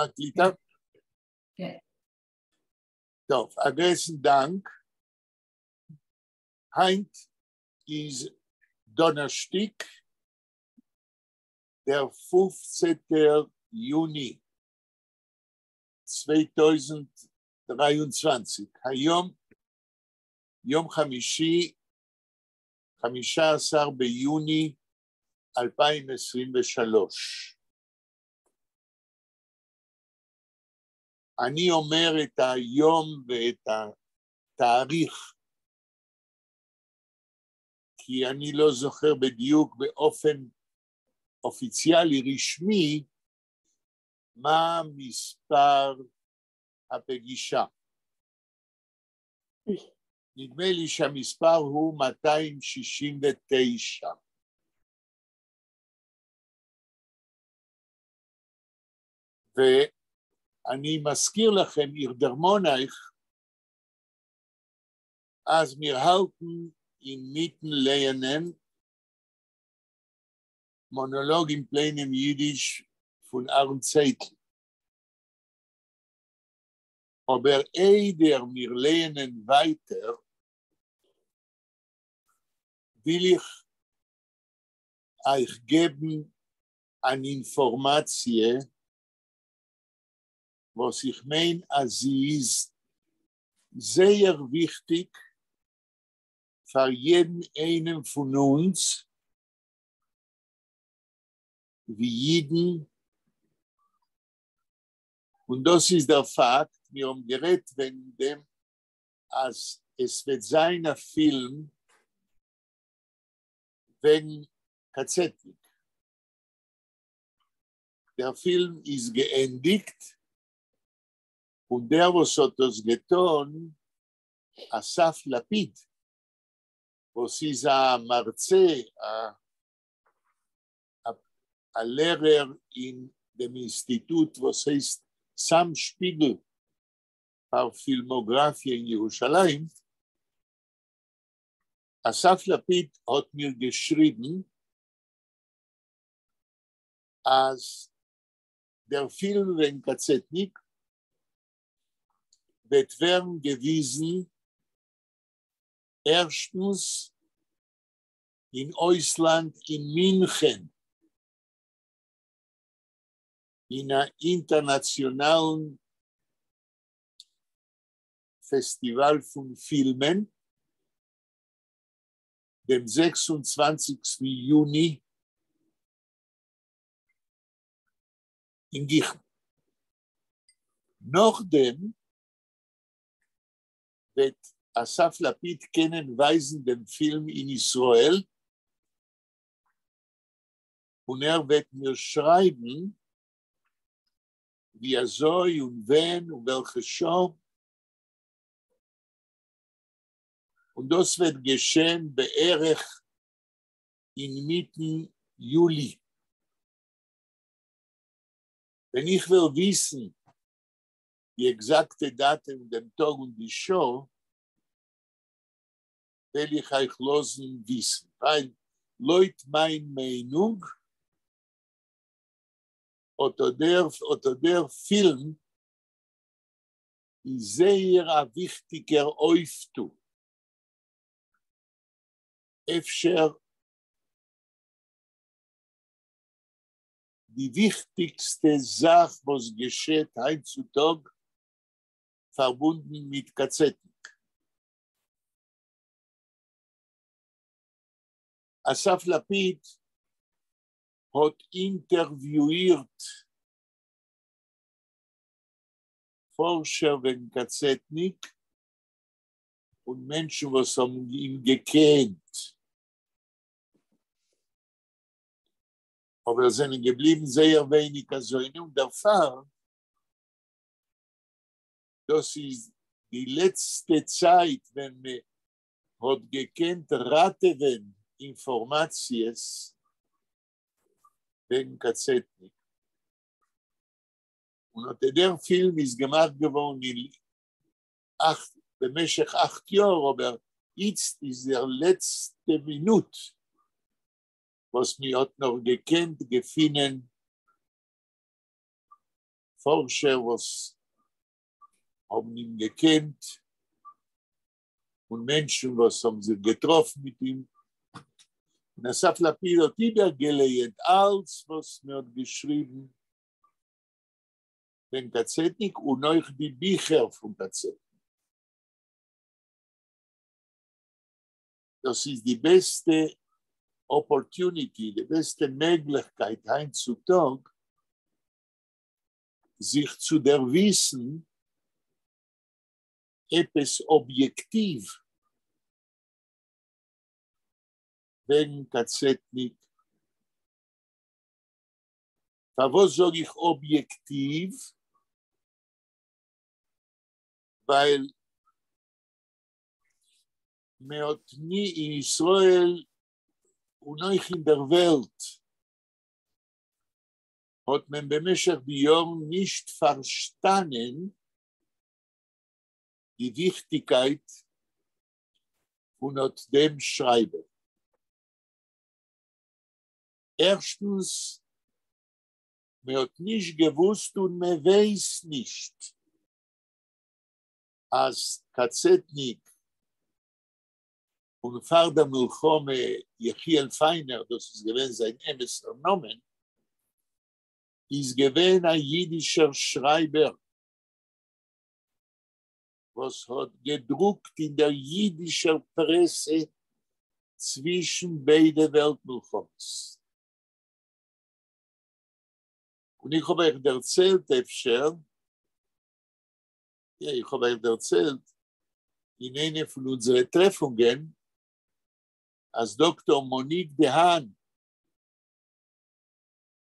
מקליטה? כן. טוב, הגרסן דנק. Heint ist Donnerstag, der 15. Juni 2023. היום, יום חמישי, 15 ביוני 2023. אני אומר את היום ואת התאריך, כי אני לא זוכר בדיוק באופן אופיציאלי רשמי מה מספר הפגישה. נדמה לי שהמספר הוא 269. ואני מזכיר לכם, ihr der Monarch, אז wir halten inmitten lernen Monolog in plainem Jiddisch von Aaron Zeitl. Aber eider wir lernen weiter, will ich euch geben an Informatie, was ich meine, als sie ist sehr wichtig für jeden einen von uns, wie jeden. Und das ist der Fakt, wir haben geredet wegen dem, als es wird sein ein Film wegen Kazetnik. Der Film ist geendigt und der, was hat das getan, Asaf Lapid, was ist ein Marze, ein Lehrer in dem Institut, was heißt Sam Spiegel für Filmografie in Jerusalem. Asaf Lapid hat mir geschrieben, als der Film wegen Kazetnik wird werden gewiesen, erstens in Ausland, in München, in einem internationalen Festival von Filmen, dem 26. Juni in Gichen. Nachdem wird Asaf Lapid kennenweisen den Film in Israel und wird mir schreiben, wie soll und wen und welche Show. Und das wird geschehen בערך inmitten Juli. Wenn ich will wissen, die exakte Daten, den Tag und die Show, will ich euch losen wissen. Weil Leut mein Meinung, oder der Film ist sehr ein wichtiger Auftu. Efter die wichtigste Sache, was geschieht heutzutage, verbunden mit Kazetnik. Asaf Lapid hat interviewt Forscher wegen Kazetnik und Menschen, was haben ihn gekannt. Aber sind geblieben sehr wenig, also in der Fall, das ist die letzte Zeit, wenn man hat gekannt, raten Informations wegen Kazetnik. Und der Film ist gemacht geworden במשך 8 Jahre, aber jetzt ist der letzte Minute, was mir hat noch gekannt, gefunden Forscher, was haben ihn gekannt und Menschen, was haben sie getroffen mit ihm. Und Asaf Lapid hat übergelegt, alles, was mir hat geschrieben, den Kazetnik und euch die Bücher von Kazetnik. Das ist die beste Opportunity, die beste Möglichkeit heutzutage, sich zu wissen, etwas objektiv wegen Kazetnik. Warum sage ich objektiv? Weil man hat nie in Israel und auch in der Welt hat man bמשך die Jahren nicht verstanden die Wichtigkeit von dem Schreiben. Erstens, man hat nicht gewusst und man weiß nicht, als Kazetnik und Farda Milchome Yechiel Feiner, das ist gewesen sein ämesser Nomen, ist gewesen ein jüdischer Schreiber, was hat gedruckt in der jüdischen Presse zwischen beiden Weltmilchomes. Und ich habe euch erzählt, in einer von unseren Treffungen, als Dr. Monique Dehan,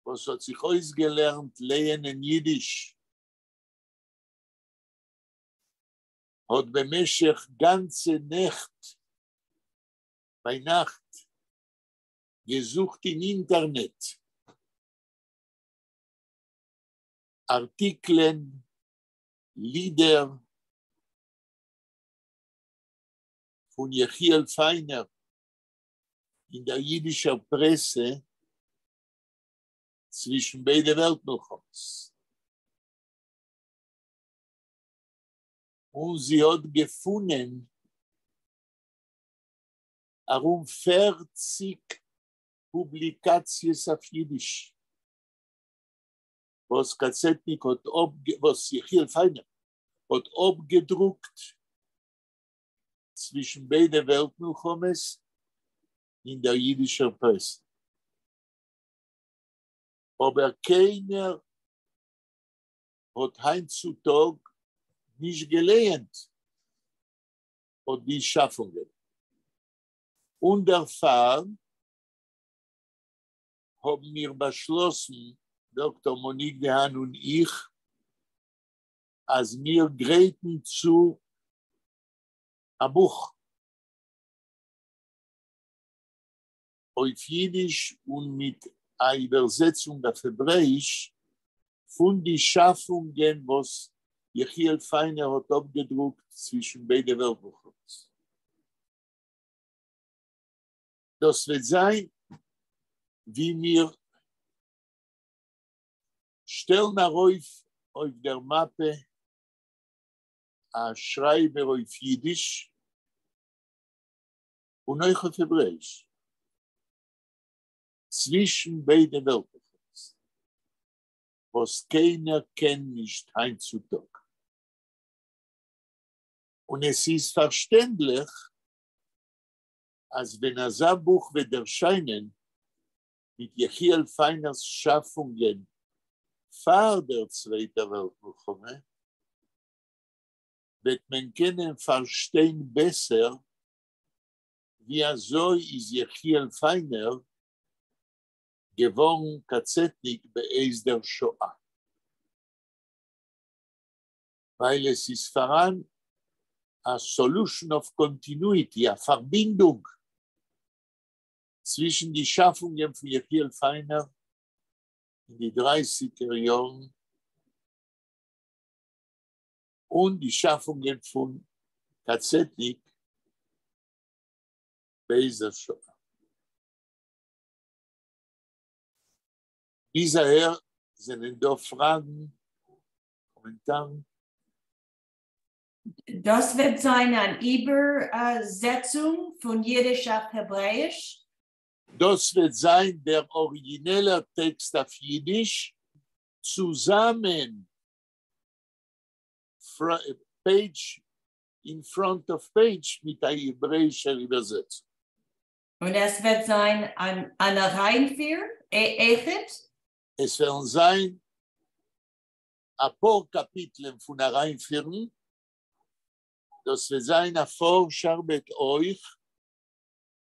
was hat sich ausgelernt, lehen in Jiddisch, hat bמשך ganze Nacht, bei Nacht, gesucht im Internet, Artikeln, Lieder von Yechiel Feiner in der jüdischen Presse zwischen beiden Weltmilchomes. Und sie hat gefunden, rund 40 Publikationen auf Jiddisch. Was Kazetnik hat was Yechiel Feiner hat abgedruckt zwischen beiden Weltmilchomes in der jüdischen Presse. Aber keiner hat heutzutage nicht gelernt und die Schaffungen. Und erfahren haben wir beschlossen, Dr. Monique Dehan und ich, als wir greifen zu einem Buch auf Jiddisch und mit einer Übersetzung auf Hebräisch von den Schaffungen, was Yechiel Feiner hat abgedruckt zwischen beiden Weltmilchomes. Das wird sein, wie wir stellen auf der Mappe ein Schreiber auf Jiddisch und auch auf Hebräisch. Zwischen beiden Weltmilchomes. Was keiner kennt nicht heutzutage. Und es ist verständlich, als wenn ein Buch wird erscheinen mit Yechiel Feiners Schaffungen vor der Zweiten Weltmilchome, wird man können verstehen besser, wie so ist Yechiel Feiner geworden Kazetnik beis der Shoah. Weil es ist voran a solution of continuity, a Verbindung zwischen die Schaffungen von Yechiel Feiner in die 30er Jahren und die Schaffungen von Kazetnik beis der Shoah. Bisher sind da Fragen Eltern. Das wird sein eine Übersetzung von Jiddisch auf Hebräisch. Das wird sein der originelle Text auf Jiddisch, zusammen, page in front of page mit der hebräischen Übersetzung. Und es wird sein eine Reihenfolge, Echet. Es werden sein ein paar Kapitel von der Reihenfolge. Das wird sein ein Forscher mit euch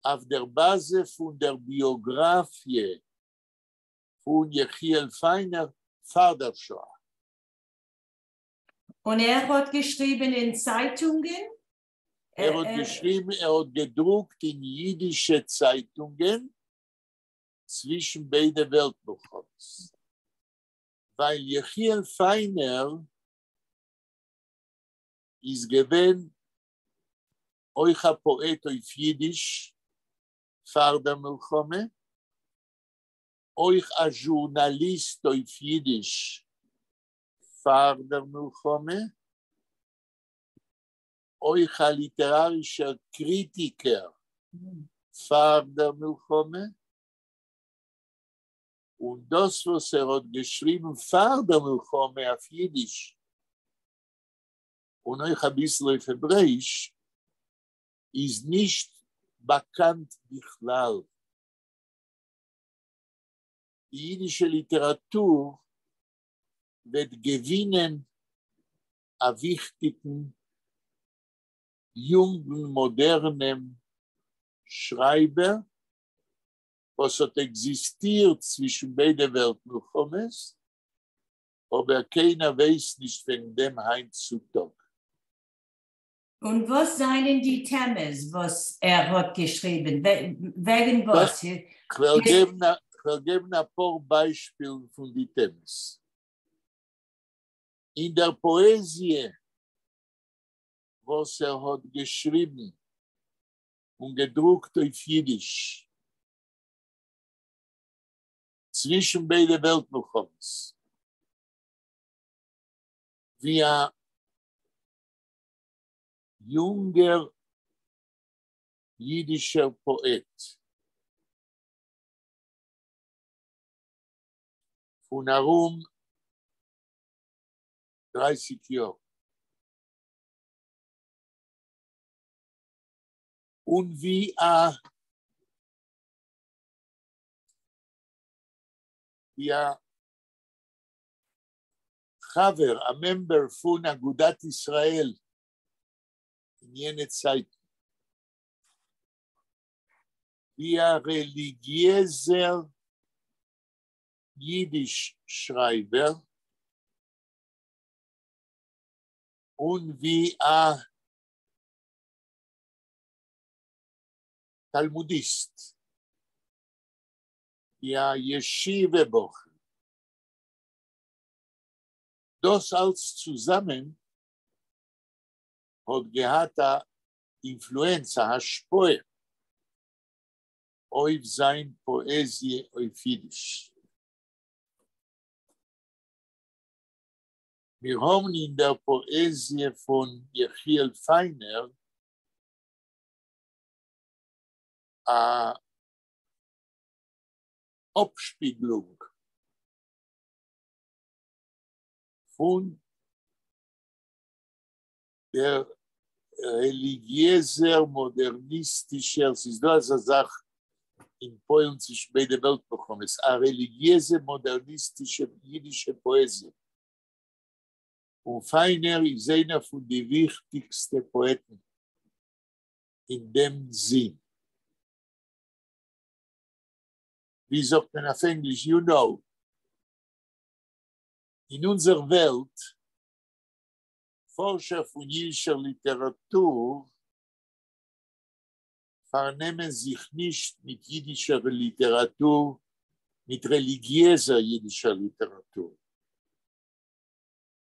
auf der Basis von der Biografie von Yechiel Feiner, Vater Shoah. Und hat geschrieben in Zeitungen. Hat geschrieben, hat gedruckt in jüdische Zeitungen zwischen beiden Weltbuchholz. Weil Yechiel Feiner ist gewesen, euch ein Poet auf Jiddisch, vor der Milchome, euch ein Journalist auf Jiddisch, vor der Milchome, euch ein literarischer Kritiker, vor der Milchome, und das, was hat geschrieben, vor der Milchome auf Jiddisch, und euch ein bisschen auf Hebräisch, ist nicht bekannt bichlal. Die jüdische Literatur wird gewinnen a wichtigen, jungen, modernen Schreiber, was hat existiert zwischen beiden Weltmilchomes, aber keiner weiß nicht von dem heutzutage. Und was seien die Themen, was hat geschrieben? Wegen was? Ich will geben ein paar Beispiele von den Themen. In der Poesie, was hat geschrieben und gedruckt auf Jiddisch, zwischen beiden Weltmilchomes, wie ein junger jiddischer Poet von herum 30 Jahren. Und wie ein Chaver, ein Member von Agudat Israel, in jener Zeit, wie ein religiöser Jiddisch-Schreiber und wie ein Talmudist, wie ein Yeshiva-Bocher. Das alles zusammen hat gehabt eine Influenz, eine Haspoe auf seine Poesie auf Jiddisch. Wir haben in der Poesie von Yechiel Feiner eine Abspiegelung von der religiöser, modernistischer, es ist das eine Sache in Polen zwischen beiden Weltbekommen, es ist eine religiöse, modernistische, jiddische Poesie. Und Feiner ist einer von den wichtigsten Poeten in dem Sinn. Wie sagt man auf Englisch? You know, in unserer Welt, Forscher von jiddischer Literatur vernehmen sich nicht mit jiddischer Literatur, mit religiöser jiddischer Literatur.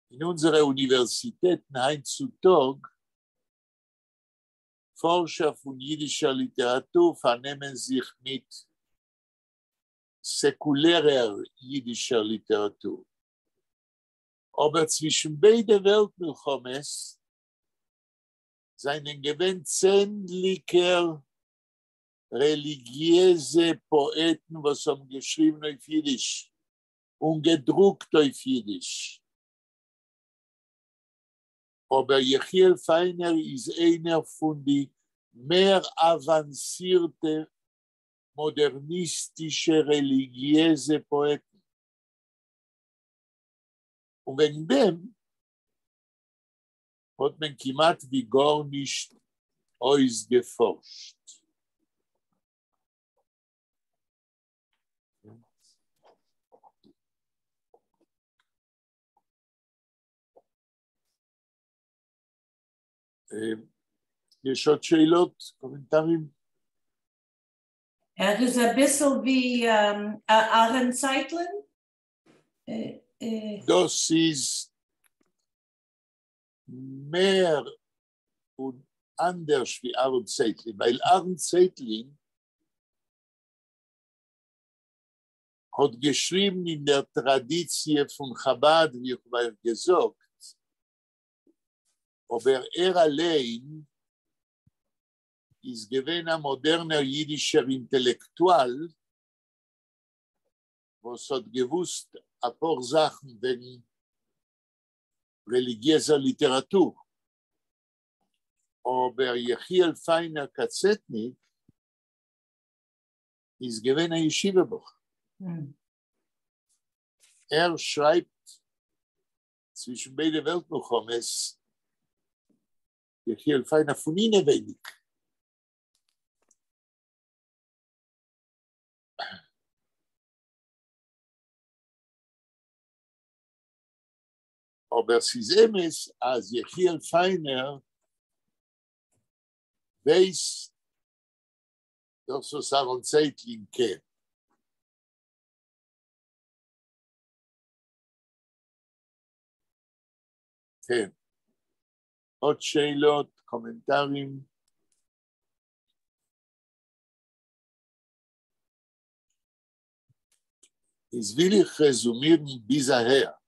In unseren Universitäten heutzutage Forscher von jiddischer Literatur vernehmen sich mit säkulärer jiddischer Literatur. Aber zwischen beiden Weltmilchomes seinen gewinnt 10 Liker religiöse Poeten, was haben geschrieben auf Jiddisch und gedruckt auf Jiddisch. Aber Jechiel Feiner ist einer von den mehr avancierte, modernistische, religiöse Poeten. Und wegen dem hat man kiemat wie gar nicht ausgeforscht. יש עוד שאלות, קומנטרים? is ein bisschen wie Aaron Zeitlin. Das ist mehr und anders wie Aaron Zeitlin, weil Aaron Zeitlin hat geschrieben in der Tradition von Chabad, wie ich mal gesagt, aber allein ist gewesen ein moderner jüdischer Intellektual, was hat gewusst, ein paar Sachen wegen religiöser Literatur. Aber Jechiel Feiner Katzetnik ist gewesen ein Yeshiva-Buch. Schreibt zwischen beiden Weltmilchomes Jechiel Feiner von ihnen wenig. Aber es ist emes, als Jechiel Feiner weiß, dass es Aaron Zeitlin kennt. כן. עוד שאלות, קומנטרים? Ich will ich resumieren bis daher.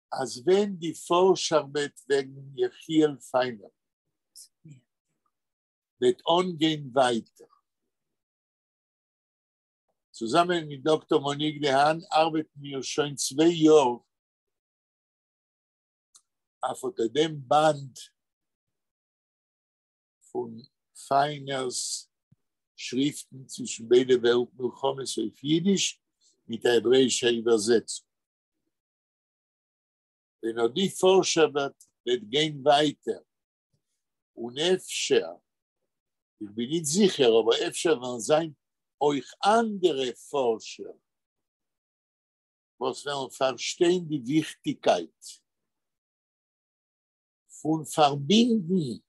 Als wenn die Forscharbeit wegen Jechiel Feiner wird angehen weiter. Zusammen mit Dr. Monique Dehan arbeiten wir schon 2 Jahre auf dem Band von Feiners Schriften zwischen beiden Weltmilchomes auf Jiddisch mit der hebräischen Übersetzung. Wenn auch die Forscharbeit wird gehen weiter und Efscher, ich bin nicht sicher, aber Efscher werden sein, euch andere Forscher, was werden verstehen die Wichtigkeit von Verbinden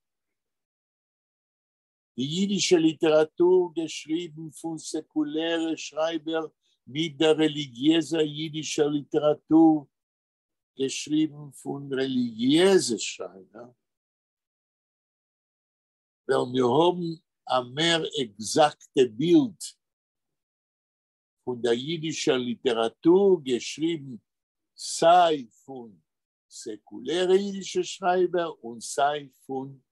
die jüdische Literatur geschrieben von säkulären Schreibern mit der religiösen jüdischen Literatur geschrieben von religiösen Schreibern. Weil wir haben ein mehr exaktes Bild von der jüdischen Literatur geschrieben, sei von säkulären jüdischen Schreibern und sei von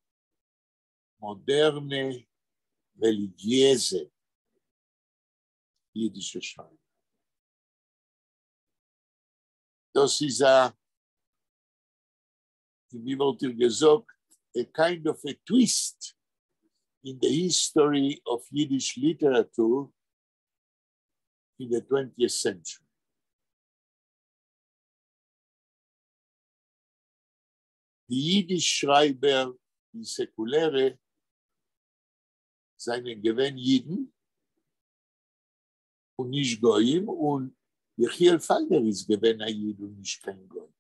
moderne, religiöse jüdische Schreiber. Das ist wie wurde gesagt, a kind of a twist in the history of Yiddish literature in the 20th century. Die Jiddisch-Schreiber, die säkuläre, seinen gewähnt Jiden und nicht Goyim, und Jechiel Feiner ist gewähnt ein Jid und nicht kein Goyim.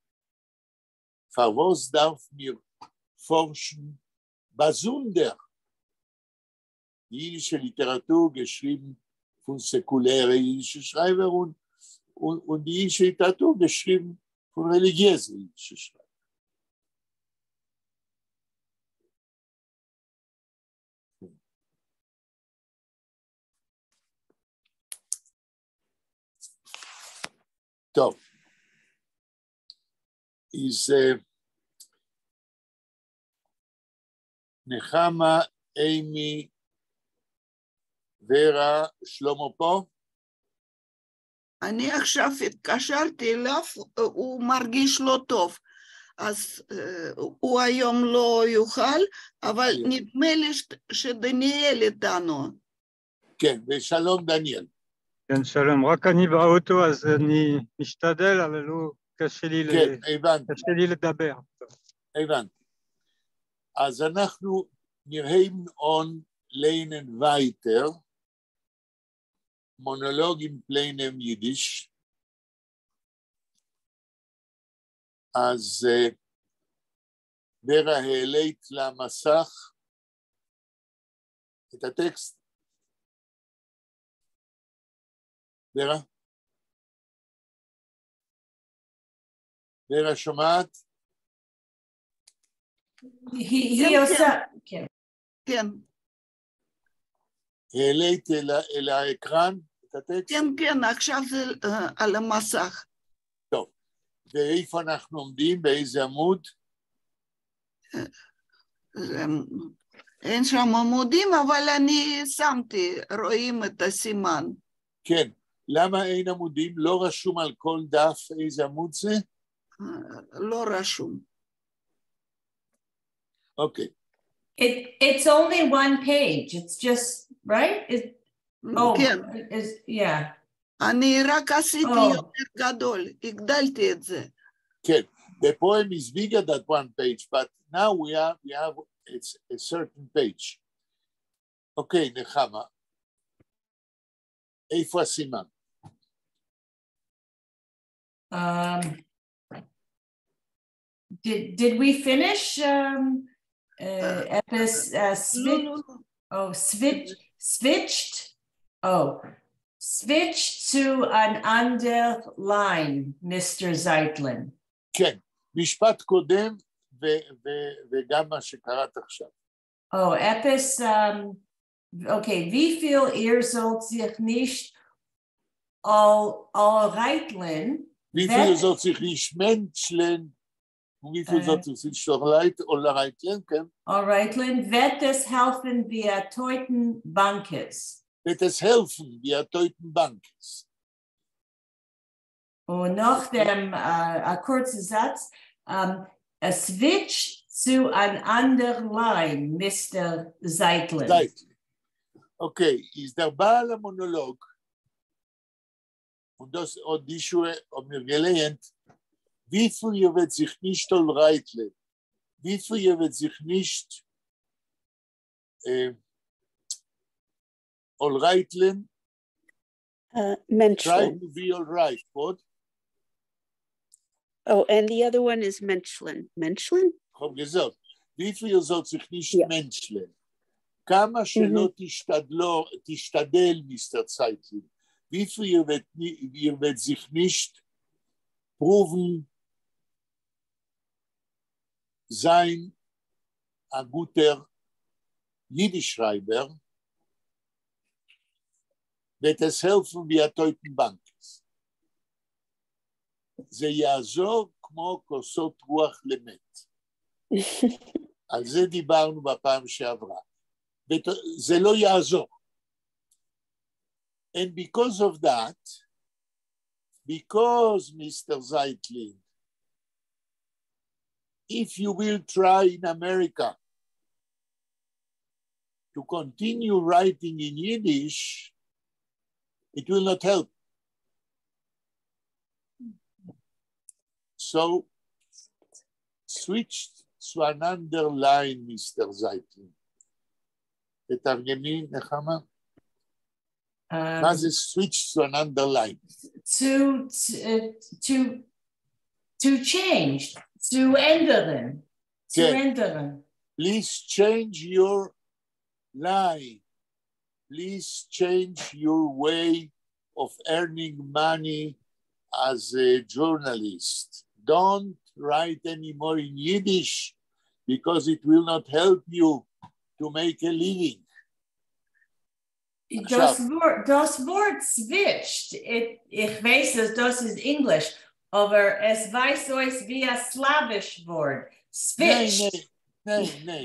Für was darf mir forschen, besonders die jüdische Literatur geschrieben von säkulären jüdischen Schreibern und die jüdische Literatur geschrieben von religiösen jüdischen Schreibern. טוב. is Nechama, Amy, Vera, שלמה פה? אני עכשיו התקשרתי אליו, הוא מרגיש לא טוב, אז הוא היום לא יוכל, אבל נדמה לי שדניאל איתנו. כן, ושלום דניאל. כן, שלום, רק אני באוטו, אז אני משתדל, אבל לא קשה לי לדבר. הבנתי. אז אנחנו נראים און ליינן וייטר, מונולוג עם פליינם יידיש. אז ורה העלית למסך את הטקסט. ורה? ורה שומעת? היא עושה, כן. כן. העלית אל האקרן את הטקסט? כן, כן, עכשיו זה על המסך. טוב, ואיפה אנחנו עומדים? באיזה עמוד? אין שם עמודים, אבל אני שמתי, רואים את הסימן. כן, למה אין עמודים? לא רשום על כל דף איזה עמוד זה? לא רשום. אוקיי. It's only one page. It's just, right? כן. Yeah. אני רק עשיתי יותר גדול, הגדלתי את זה. כן, the poem is bigger than one page, but now we have it's a certain page. אוקיי, נחמה. איפה הסימן? Did we finish switched to an underline, Mr. Zeitlin. כן, משפט קודם וגם מה שקראת עכשיו. Etwas, okay, wie viel ihr sollt sich nicht all Reitlin. Wie viel sollt sich nicht menscheln? Und wie viel sollt sich nicht all Reitlin? All Reitlin, wird es helfen via Teuten Bankes. Wird es helfen via Teuten Bankes. Und nach dem kurzen Satz, a switch to an underline, Mr. Zeitlin. Okay, ist der Baal Monolog und das und die Schuhe mir gelernt, wie viel wird sich nicht all Reitlin, wie viel wird sich nicht all Reitlin, try to be all right, what? Oh, and the other one is Menschlin. Menschlin? Hab gesagt, wie viel soll sich nicht menscheln? כמה שלא תשתדל, מיסטר צייטלין, wie viel ihr wird sich nicht proven sein ein guter Jiddisch-Schreiber, wird es helfen wie Teuten Bankes. זה יעזור כמו כוסות רוח למת. על זה דיברנו בפעם שעברה. זה לא יעזור. And because of that, because Mr. Zeitlin, if you will try in America to continue writing in Yiddish, it will not help. So, switch to an underline, Mr. Zeitlin. תתרגמי, נחמה? מה זה switch to an underline? To change, to ändern. To ändern. Please change your line. Please change your way of earning money as a journalist. Don't write anymore in Yiddish because it will not help you to make a living. Das Wort switched, ich weiß, das ist English, Aber es weiß euch wie ein slawisch Wort. Switch. Nein.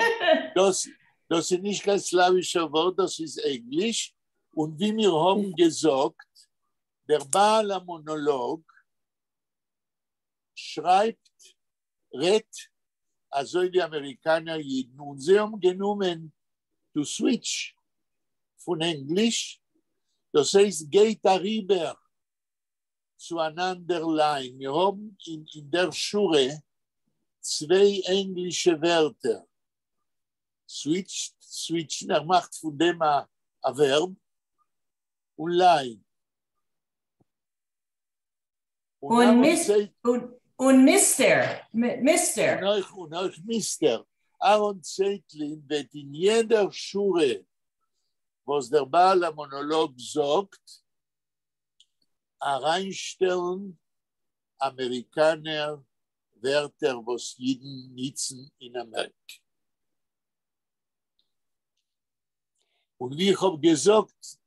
Das ist nicht kein slawischer Wort, das ist Englisch. Und wie wir haben gesagt, der Baal Monolog redet, also die Amerikaner jeden. Und sie haben genommen, to switch von Englisch, das heißt, geht darüber zu einander Line. Wir haben in der Schule 2 englische Wörter. Switchen, macht von dem ein Verb und Line. Und Mister. Und euch Mister. Aaron Zeitlin wird in jeder Schule, was der Baal Monolog sagt, reinstellen Amerikaner Wörter, was jeden nutzen in Amerika. Und wie ich habe gesagt,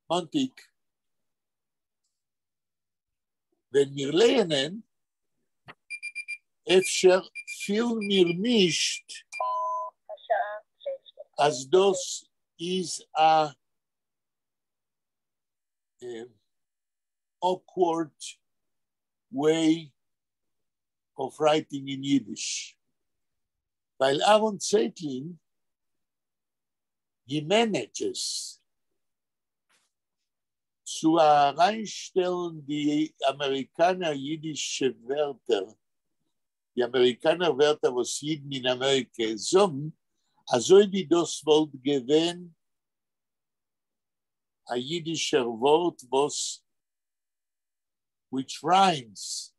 Montag, wenn wir lernen, אפשר viel mir nicht, as das is a awkward way of writing in Yiddish. Weil Aaron Zeitlin, he manages zu reinstellen die Amerikaner jiddische Wörter, die Amerikaner Wörter, was Jiden in Amerika sagen, also wie das Wort gewesen, ein jiddischer Wort, was which rhymes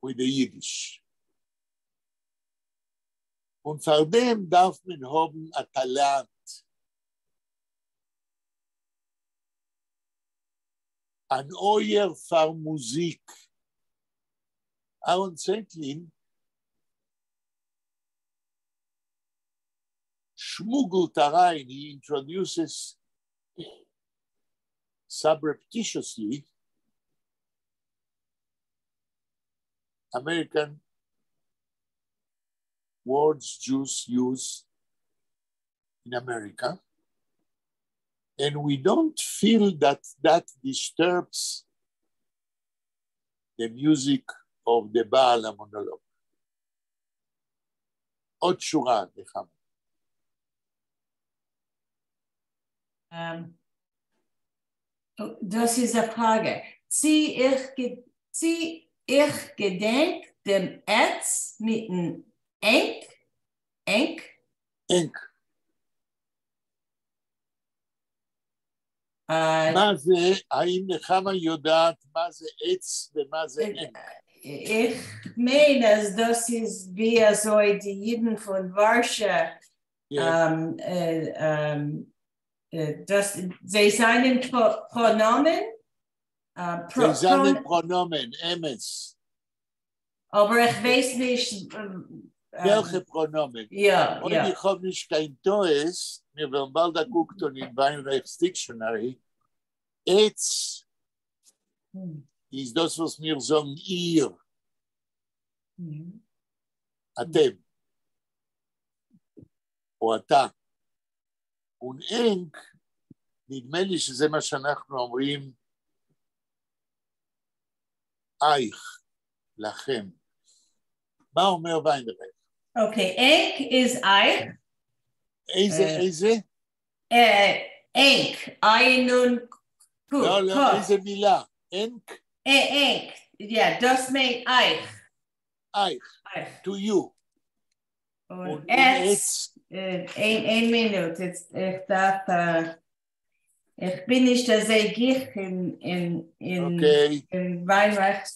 with the Yiddish. Und vor dem darf man haben ein Talent. An euer für Musik. Aaron Zeitlin schmuggelt rein, he introduces subreptitiously American words Jews use in America. And we don't feel that that disturbs the music of the Baal Monolog. עוד שורה, נחמה. Das ist eine Frage. Sie ich gedenk dem Etz mit dem Enk. מה זה, האם נחמה יודעת מה זה עץ ומה זה ענק? Ich meine, das ist wie so die Jiden von Warschau. Sie seien Pronomen. Sie seien Pronomen, Emes. Aber ich weiß nicht. Welche Pronomen? Ja. Und ich habe nicht kein Toes, wir werden bald gucken in Weinreichs Dictionary. Etz ist das, was wir sagen, ihr. Atem. או אתה. ונענק, נדמה לי שזה מה שאנחנו אומרים, אייך, לכם. מה אומר ויינרייך? אוקיי, אנק is אייך. איזה? אנק, איינון קוק. לא, איזה מילה? אנק? אנק, das meint אייך. אייך, to you. Und jetzt, ein Minute, jetzt, ich bin nicht der Segich in Weinreich.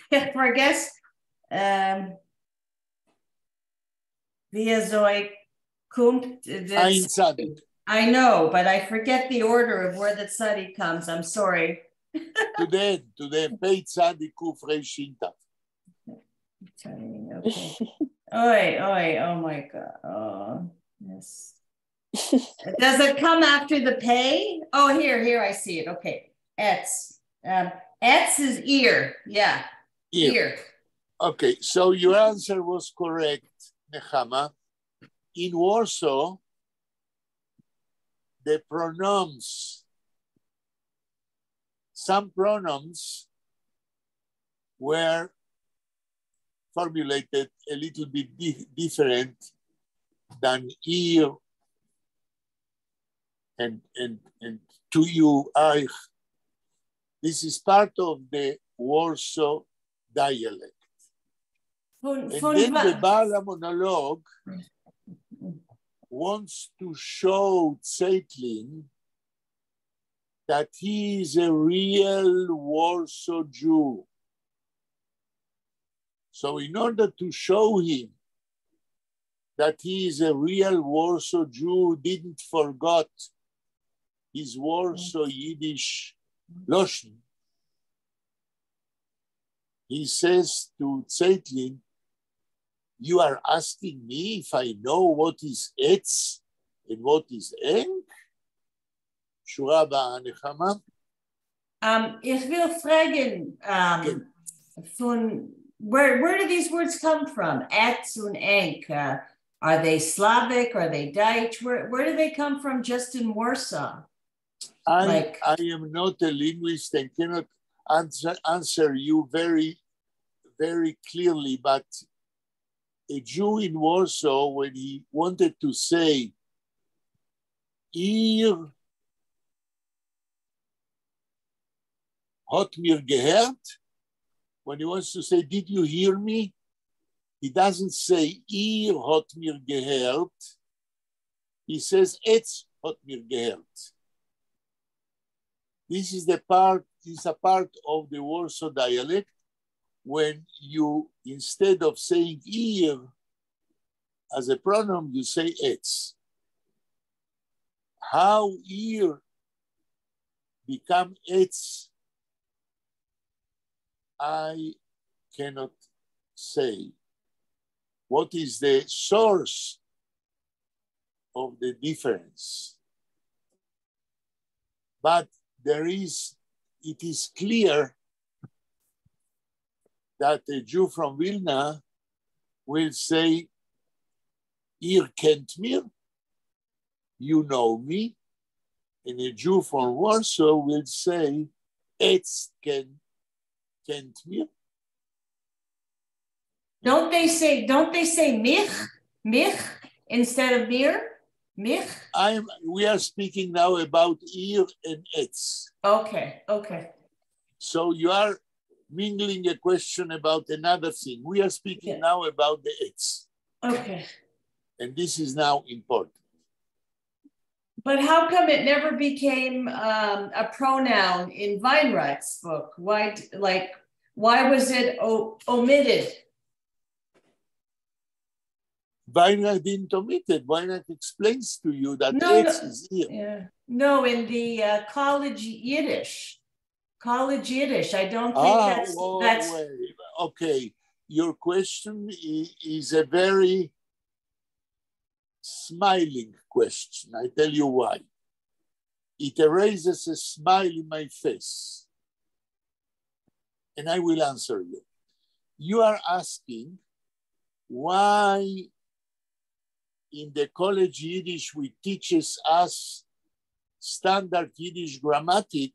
Ich vergesse, wie so kommt. Ein Tzadik. I know, but I forget the order of where the tzadik comes. I'm sorry. To the Pei Tzadik Kuf Reish Shinta. Okay. Oi, oh my God. Oh, yes. Does it come after the pay? Oh, here I see it. Okay, etz. Etz is ear. Yeah, ear. Okay, so your answer was correct, Nechama. In Warsaw, the pronouns, some pronouns were formulated a little bit different than ear and to you, I. This is part of the Warsaw dialect. And then the Baal HaMonolog wants to show Zeitlin that he is a real Warsaw Jew. So in order to show him that he is a real Warsaw Jew, didn't forget his Warsaw Yiddish Loshen, he says to Zeitlin, you are asking me if I know what is etz and what is eng? Shura abאה, Nechama. Ich will fragen, von where do these words come from? Etz und eng. Are they Slavic? Are they Deutsch? Where do they come from just in Warsaw? I am not a linguist and cannot answer you very, very clearly, but a Jew in Warsaw, when he wanted to say, ihr hat mir gehört, when he wants to say, did you hear me? He doesn't say, ihr hat mir gehört. He says, etz hat mir gehört. This is a part of the Warsaw dialect when you, instead of saying ihr as a pronoun, you say etz. How ihr become etz, I cannot say. What is the source of the difference? But it is clear that a Jew from Vilna will say, ihr kennt mir, you know me, and a Jew from Warsaw will say, etz kennt mir. Don't they say mich instead of mir? Mich? We are speaking now about ir and etz. Okay. So you are mingling a question about another thing. We are speaking now about the etz. Okay. And this is now important. But how come it never became a pronoun in Weinreich's book? Why was it omitted? Weinreich didn't omit it. Weinreich explains to you that etz is here. Yeah. No, in the college Yiddish. I don't think that's... Okay, your question is a very smiling question. I tell you why. It erases a smile in my face. And I will answer you. You are asking why in the college Yiddish which teaches us standard Yiddish grammatic,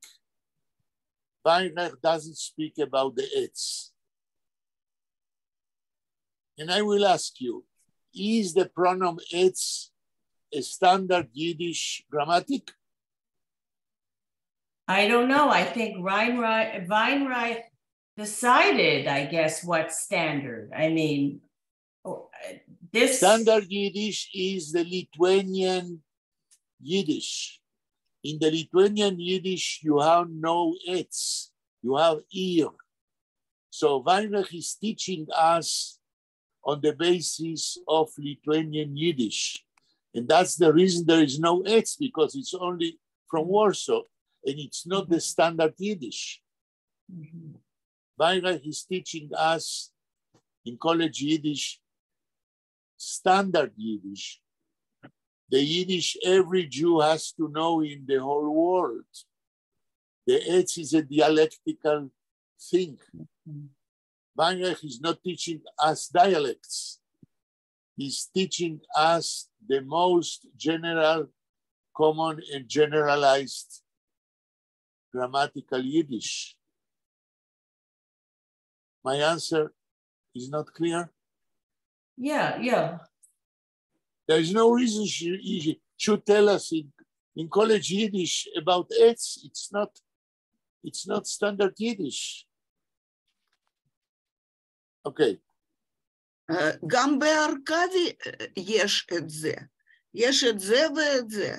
Weinreich doesn't speak about the etz. And I will ask you, is the pronoun etz a standard Yiddish grammatic? I don't know. I think Weinreich decided, I guess, what's standard. I mean, this... Standard Yiddish is the Lithuanian Yiddish. In the Lithuanian Yiddish, you have no etz, you have ir. So Weinreich is teaching us on the basis of Lithuanian Yiddish. And that's the reason there is no etz, because it's only from Warsaw, and it's not the standard Yiddish. Weinreich is teaching us in college Yiddish, standard Yiddish, the Yiddish every Jew has to know in the whole world. The Etz is a dialectical thing. Weinreich is not teaching us dialects. He's teaching us the most general, common and generalized grammatical Yiddish. My answer is not clear? Yeah. There's no reason she should tell us in college Yiddish about Etz. It's not standard Yiddish. Okay. גם בארכבי יש את זה. יש את זה ואת זה.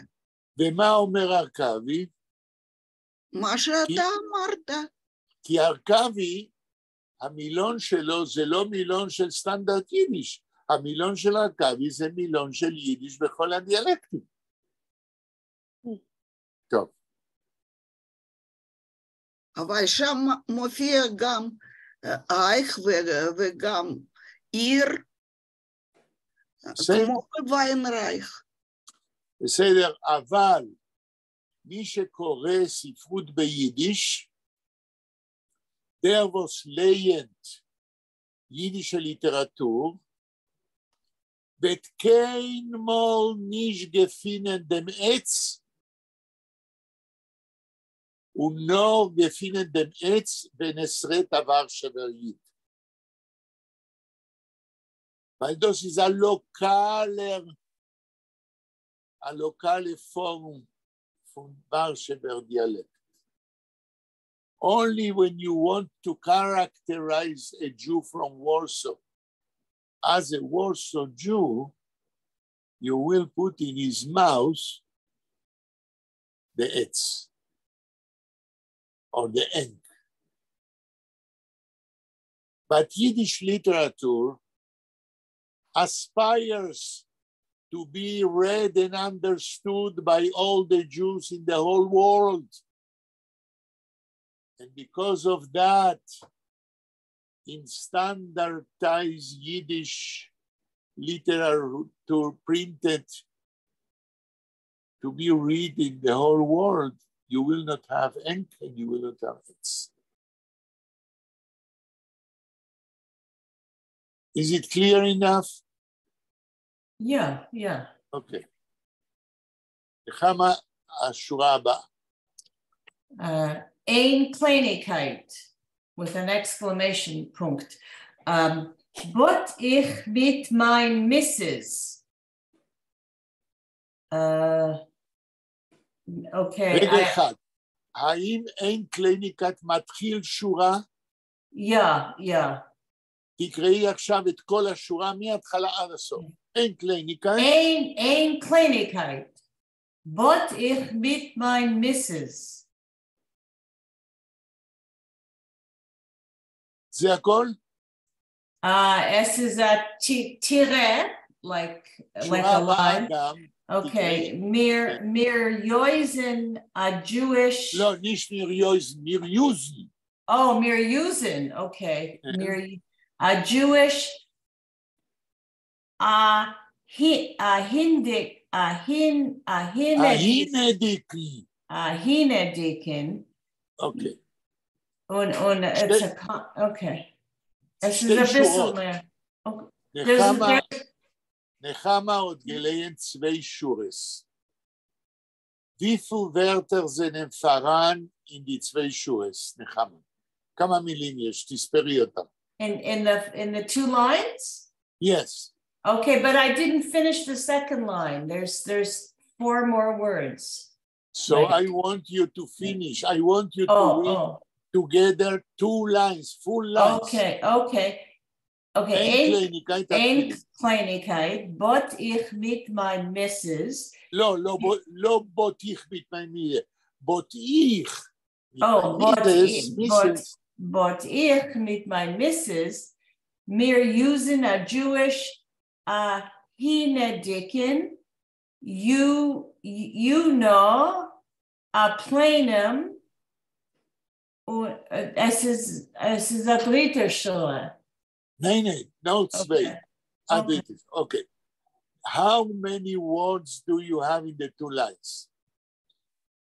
ומה אומר ארכבי? מה שאתה אמרת. כי ארכבי, המילון שלו זה לא מילון של סטנדרט יידיש. המילון של ארכבי זה מילון של יידיש בכל הדיאלקטים. טוב. אבל שם מופיע גם אייך וגם עיר, כמו בוויינרייך. בסדר, אבל מי שקורא ספרות ביידיש, der was lehnt jüdische Literatur, wird keinmal nicht gefunden dem Etz und nur gefunden dem Etz, wenn es redet aber Shever-Yid. Weil das ist eine lokale Form von Warschawer Dialekt. Only when you want to characterize a Jew from Warsaw as a Warsaw Jew, you will put in his mouth the etz or the eng. But Yiddish literature aspires to be read and understood by all the Jews in the whole world. And because of that, in standardized Yiddish literature printed to be read in the whole world, you will not have eng and you will not have etz. Is it clear enough? Yeah. Okay. Nechama, השורה הבאה. Ein Kleinigkeit with an exclamation punkt. But ich mit mein Misses. Okay. רגע אחד. האם אין קליניקת מתחיל שורה? Yeah. תקראי עכשיו את כל השורה מההתחלה עד הסוף. אין קליניקת. Ein Kleinigkeit. But ich mit mein Misses. זה הכל? Es is a tire, like a line. Okay, mir Yoisen, a Jewish. לא, nicht mir Yoisen, mir Yusen. Oh, mir Yusen, okay. A Jewish, a Hinedikin. Okay. Und it's okay. Es ist ein bisschen mehr. נחמה עוד גליין צווי שורס. Wie viele Wörter sind im Pharan in die zwei Shures, נחמה? כמה מילים יש? תספרי אותם. In the two lines? Yes. Okay, but I didn't finish the second line. There's 4 more words. So I want you to finish. I want you to read together 2 lines, full lines. Okay. Ein Kleinigkeit, but ich mit mein Misses. לא, but ich mit mein Misses. But ich. But ich mit mein Misses, mir using a Jewish Hinedikin, you know, a plainem, es ist a dritte Schule. Nein, no zwei. Okay. how many words do you have in the two lines?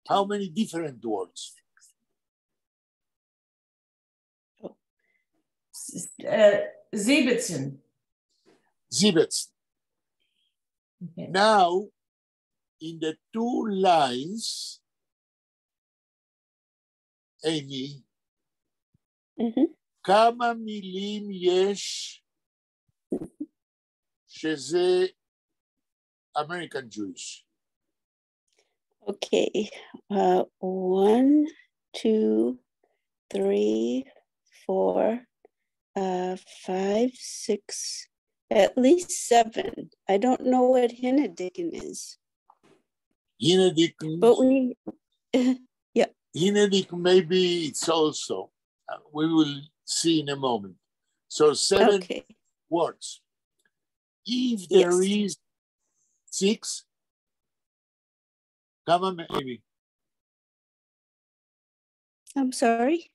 How many different words? Siebzehn. Okay. Now, in the two lines, Amy, כמה מילים יש שזה American Jewish? Okay, 1, 2, 3, 4, 5, 6, at least 7. I don't know what Hinedikin is. Hinedikin. But we, yeah. Hinedikin, maybe it's also. We will see in a moment. So 7 words. If there is 6, כמה maybe? I'm sorry?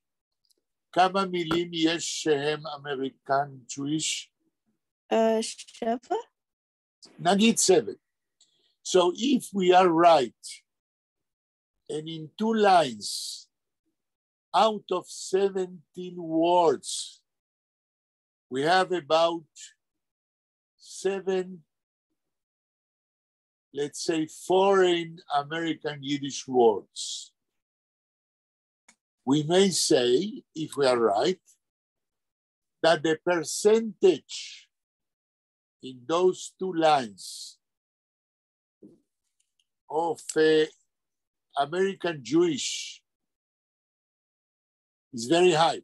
כמה מילים יש שהם American Jewish? 7? נגיד 7. So if we are right, and in 2 lines, out of 17 words, we have about 7, let's say, foreign American Yiddish words. We may say, if we are right, that the percentage in those 2 lines of American Jewish is very high.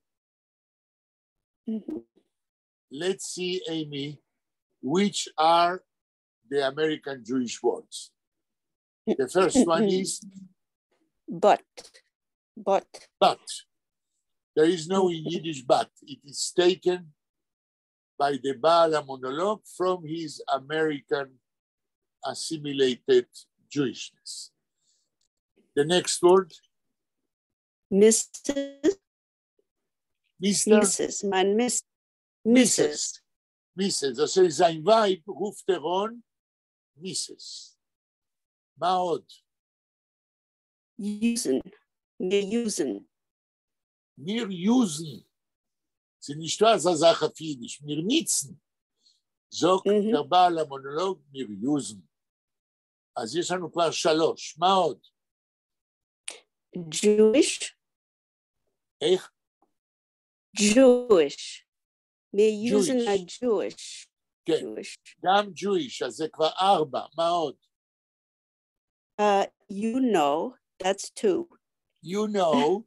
Let's see, Amy, which are the American Jewish words. The first one is but. There is no in Yiddish but. It is taken by the Baal HaMonologue from his American assimilated Jewishness. The next word? Mrs. Mrs. Man, Miss. Mrs. Das ist sein Weib, ruft on Mrs. מה עוד? Mir usen. Sie nicht was er sagt auf Jiddisch. Mir nitzen. Sagt der Baal HaMonologue, mir usen. אז יש לנו כבר 3. מה עוד? Jewish. איך? Jewish. Mir usen a Jewish. כן. גם Jewish, אז זה כבר 4. מה עוד? You know, that's 2. You know,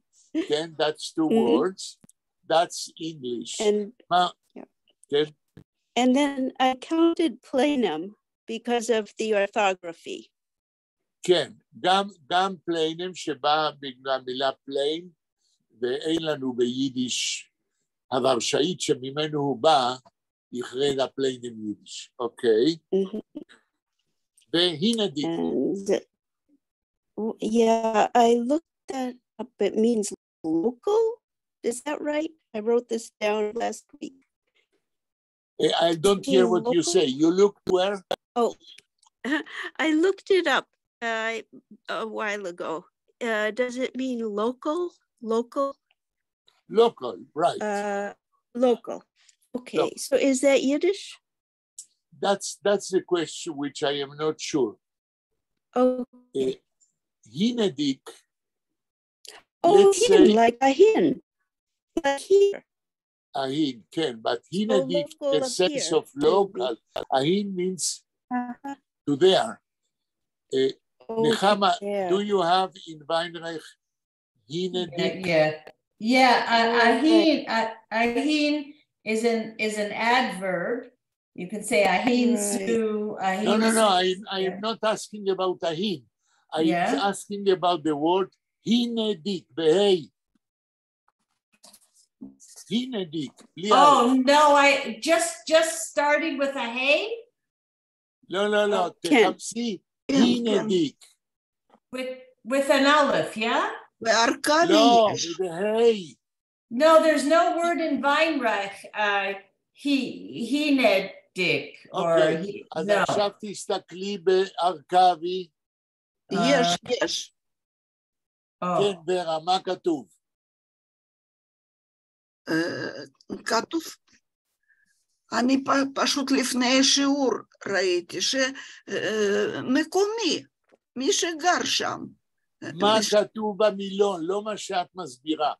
then that's 2 words. That's English. And, okay. And then I counted plainum because of the orthography. כן, גם plainum שבא בגלל מילה plain, ואין לנו ביידיש הוורשאית שממנו הוא בא, יכרה לפליינם יידיש. אוקיי. והינדיק. Yeah, I looked that up. It means local. Is that right? I wrote this down last week. I don't hear what you say. You looked where? Oh, I looked it up a while ago. Does it mean local? Local? Local, right. Local. Okay, local. So is that Yiddish? That's the question which I am not sure. Okay. Hinedic. Oh, hin, like a hen. Like here. Ahin, can, but Hinedic, the sense of local. Ahin means to there. Nechama, do you have in Weinreich Hinedic? Ahin is an adverb. You can say ahin su. No. I am not asking about ahin. I am asking about the word hinedic, behei. Hinedic. Oh no! I just starting with a hey. No. See, hinedic. With an aleph, yeah. No, with a hey. No, there's no word in Weinreich. Hined Dick, or אוקיי, אז עכשיו תסתכלי בארכבי. יש. כן, ורה, מה כתוב? כתוב, אני פשוט לפני שיעור ראיתי שמקומי, מי שגר שם. מה כתוב במילון? לא מה שאת מסבירה.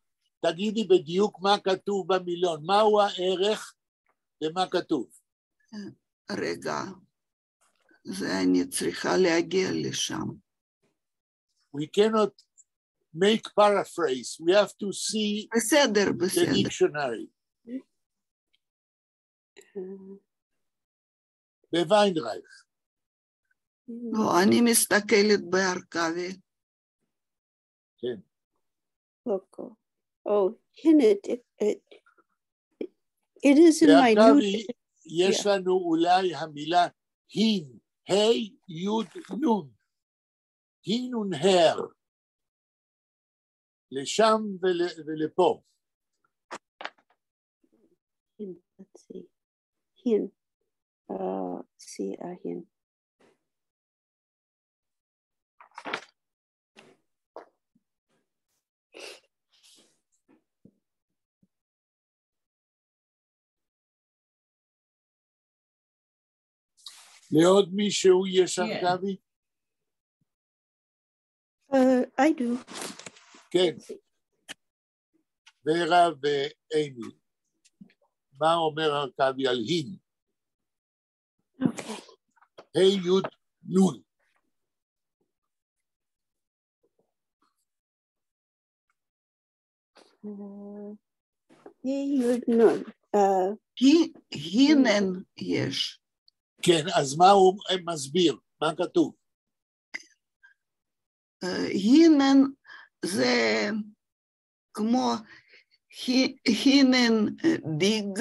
תגידי בדיוק מה כתוב במילון. מהו הערך ומה כתוב? רגע, זה אני צריכה להגיע לשם. We cannot make paraphrase. We have to see בסדר. the dictionary. בוויינרייך. לא, אני מסתכלת בארכבי. כן. Local. Oh, it is in my new... יש לנו אולי המילה הין, ה' י' נון. הין ונהר. לשם ולפה. Let's see. Hin. See a hin. לעוד מישהו יש ארכבי? I do. כן. ורה ואימי. מה אומר ארכבי על הין? Okay. ה' י' נון. Nun. הינן יש. כן, אז מה הוא מסביר? מה כתוב? הינן זה כמו הינן דיג,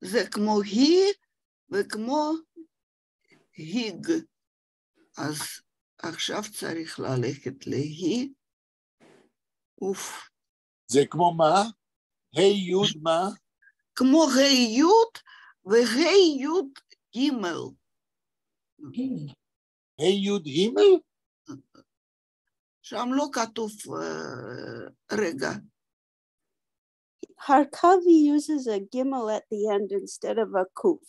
זה כמו היא וכמו היג. אז עכשיו צריך ללכת להיא. אוף. זה כמו מה? ה' י' מה? כמו ה' י' וה' י' ג'. ה' י' ג'? שם לא כתוב, רגע. Harkavi uses a gimel at the end instead of a kuf.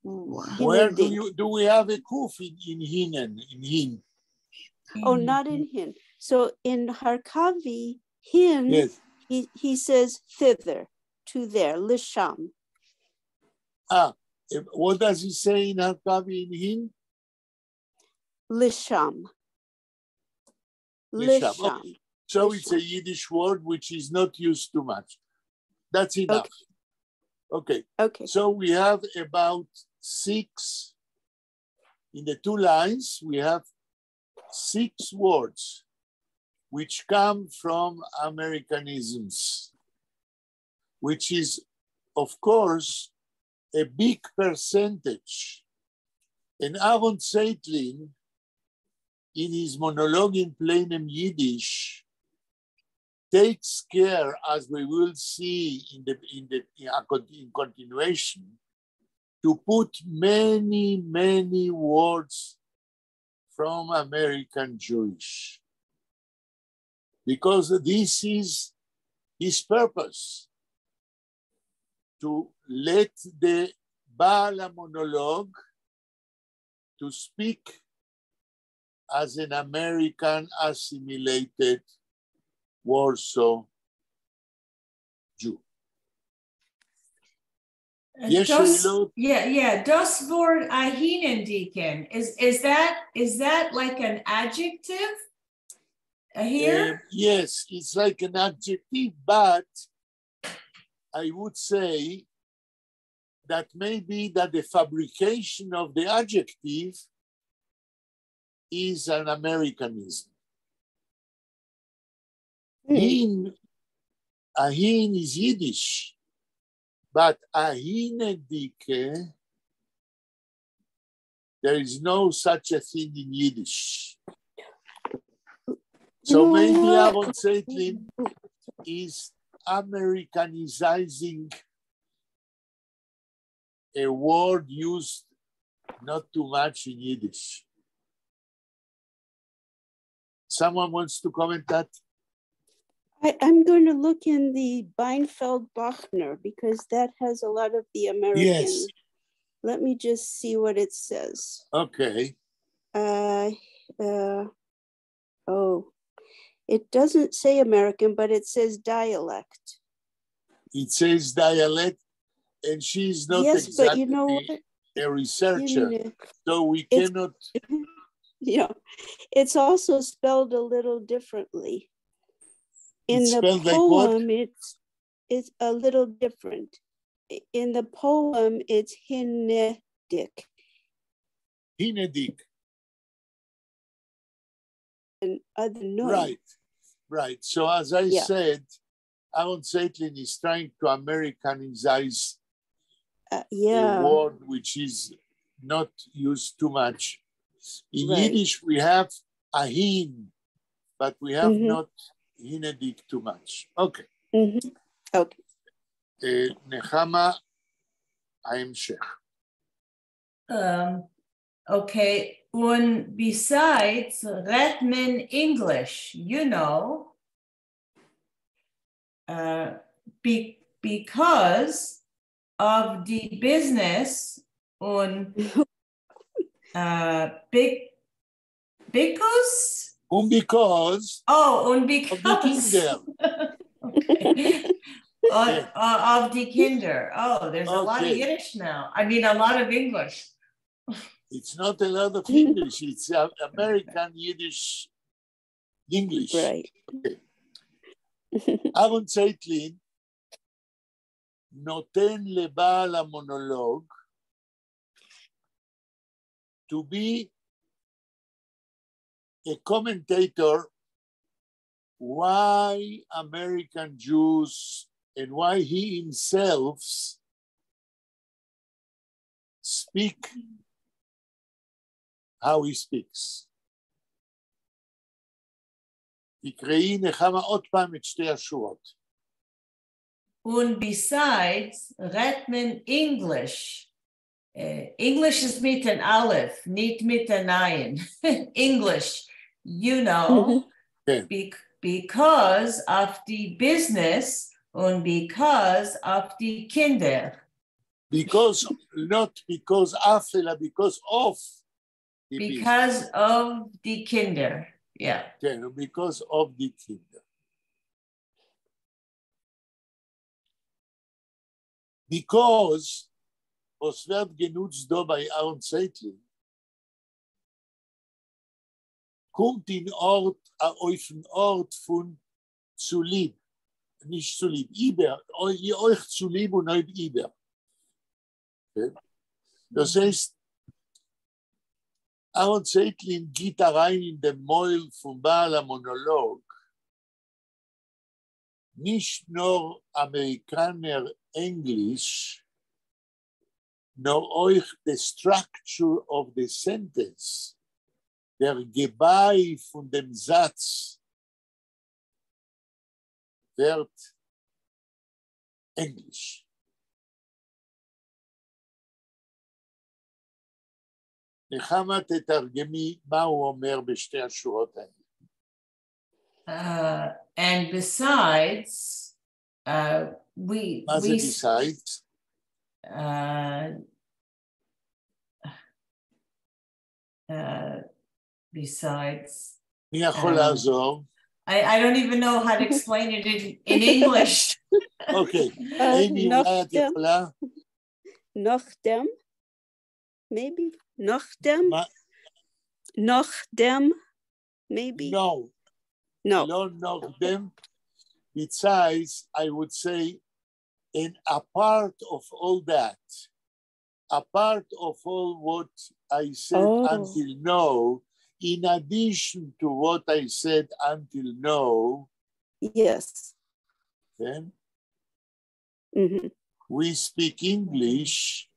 Where do we have a kuf in hinen, in hin? Oh, not in hin. So in Harkavi, hin, yes. he says thither, to there, lisham. What does he say in Harkavi in hin? Lisham. Lisham. Okay. So it's a Yiddish word which is not used too much. That's enough. Okay. Okay. So we have about 6, in the 2 lines, we have 6 words which come from Americanisms, which is, of course, a big percentage. And Aaron Zeitlin, in his monologue in Plainem Yiddish, takes care, as we will see in continuation, to put many, many words from American Jewish. Because this is his purpose, to let the Baal monologue to speak as an American assimilated Warsaw Jew. Das Wort Ahinendiken, is that like an adjective here? Yes, it's like an adjective, but I would say that maybe that the fabrication of the adjective is an Americanism. Ahin is Yiddish, but ahinedike, there is no such a thing in Yiddish. So maybe Aaron Zeitlin is Americanizing a word used not too much in Yiddish. Someone wants to comment that? I'm going to look in the Beinfeld-Bachner because that has a lot of the American. Yes. Let me just see what it says. Okay. It doesn't say American, but it says dialect. It says dialect, and she's not exactly but you know what? A researcher, so we cannot. Yeah, it's also spelled a little differently. In the poem, like it's a little different. In the poem, it's Hinedik. Hinedik. And other Right. So as I said, Aaron Zeitlin is trying to Americanize a word which is not used too much. In Yiddish, we have ahin, but we have not hinedik too much. Okay. Okay. Nechama, ההמשך. Okay. And besides, Redman English, you know, because of the business on because And because of the Kinder. Okay. Of the Kinder. Oh, there's a lot of Yiddish now. I mean, a lot of English. It's not a lot of English. It's American Yiddish English. Right. Okay. Aaron Zeitlin נותן לבעל המונולוג to be a commentator why American Jews and why he himself speak how he speaks. תקראי נחמה עוד פעם את שתי השורות. And besides, Redman English. English is mit an Aleph, nicht mit an Ayin. English, you know, because of the business and because of the Kinder. Because, not because of, because of. Because of the Kinder, yeah. Because of the Kinder. Because, was wird genutzt da bei Aaron Zeitlin, kommt in Ort, auf den Ort von zu lieb, nicht zu lieb, Iber, euch zu lieb und nicht Iber. Okay? Das heißt, Aaron Zeitlin geht rein in den Mäul vom Baal HaMonolog, nicht nur Amerikaner English, nor euch the structure of the sentence, der Gebai von dem Satz wird Englisch. נחמה תתרגמי מה הוא אומר בשתי השורות האלה. And besides, מה זה besides? Besides, מי יכול לעזור? I don't even know how to explain it in English. Okay, Amy, אולי את יכולה? Nachdem, maybe. Nachdem, maybe. No. No. Not nachdem. Besides, I would say, and a part of all that, a part of all what I said until now, in addition to what I said until now, yes, okay, we speak English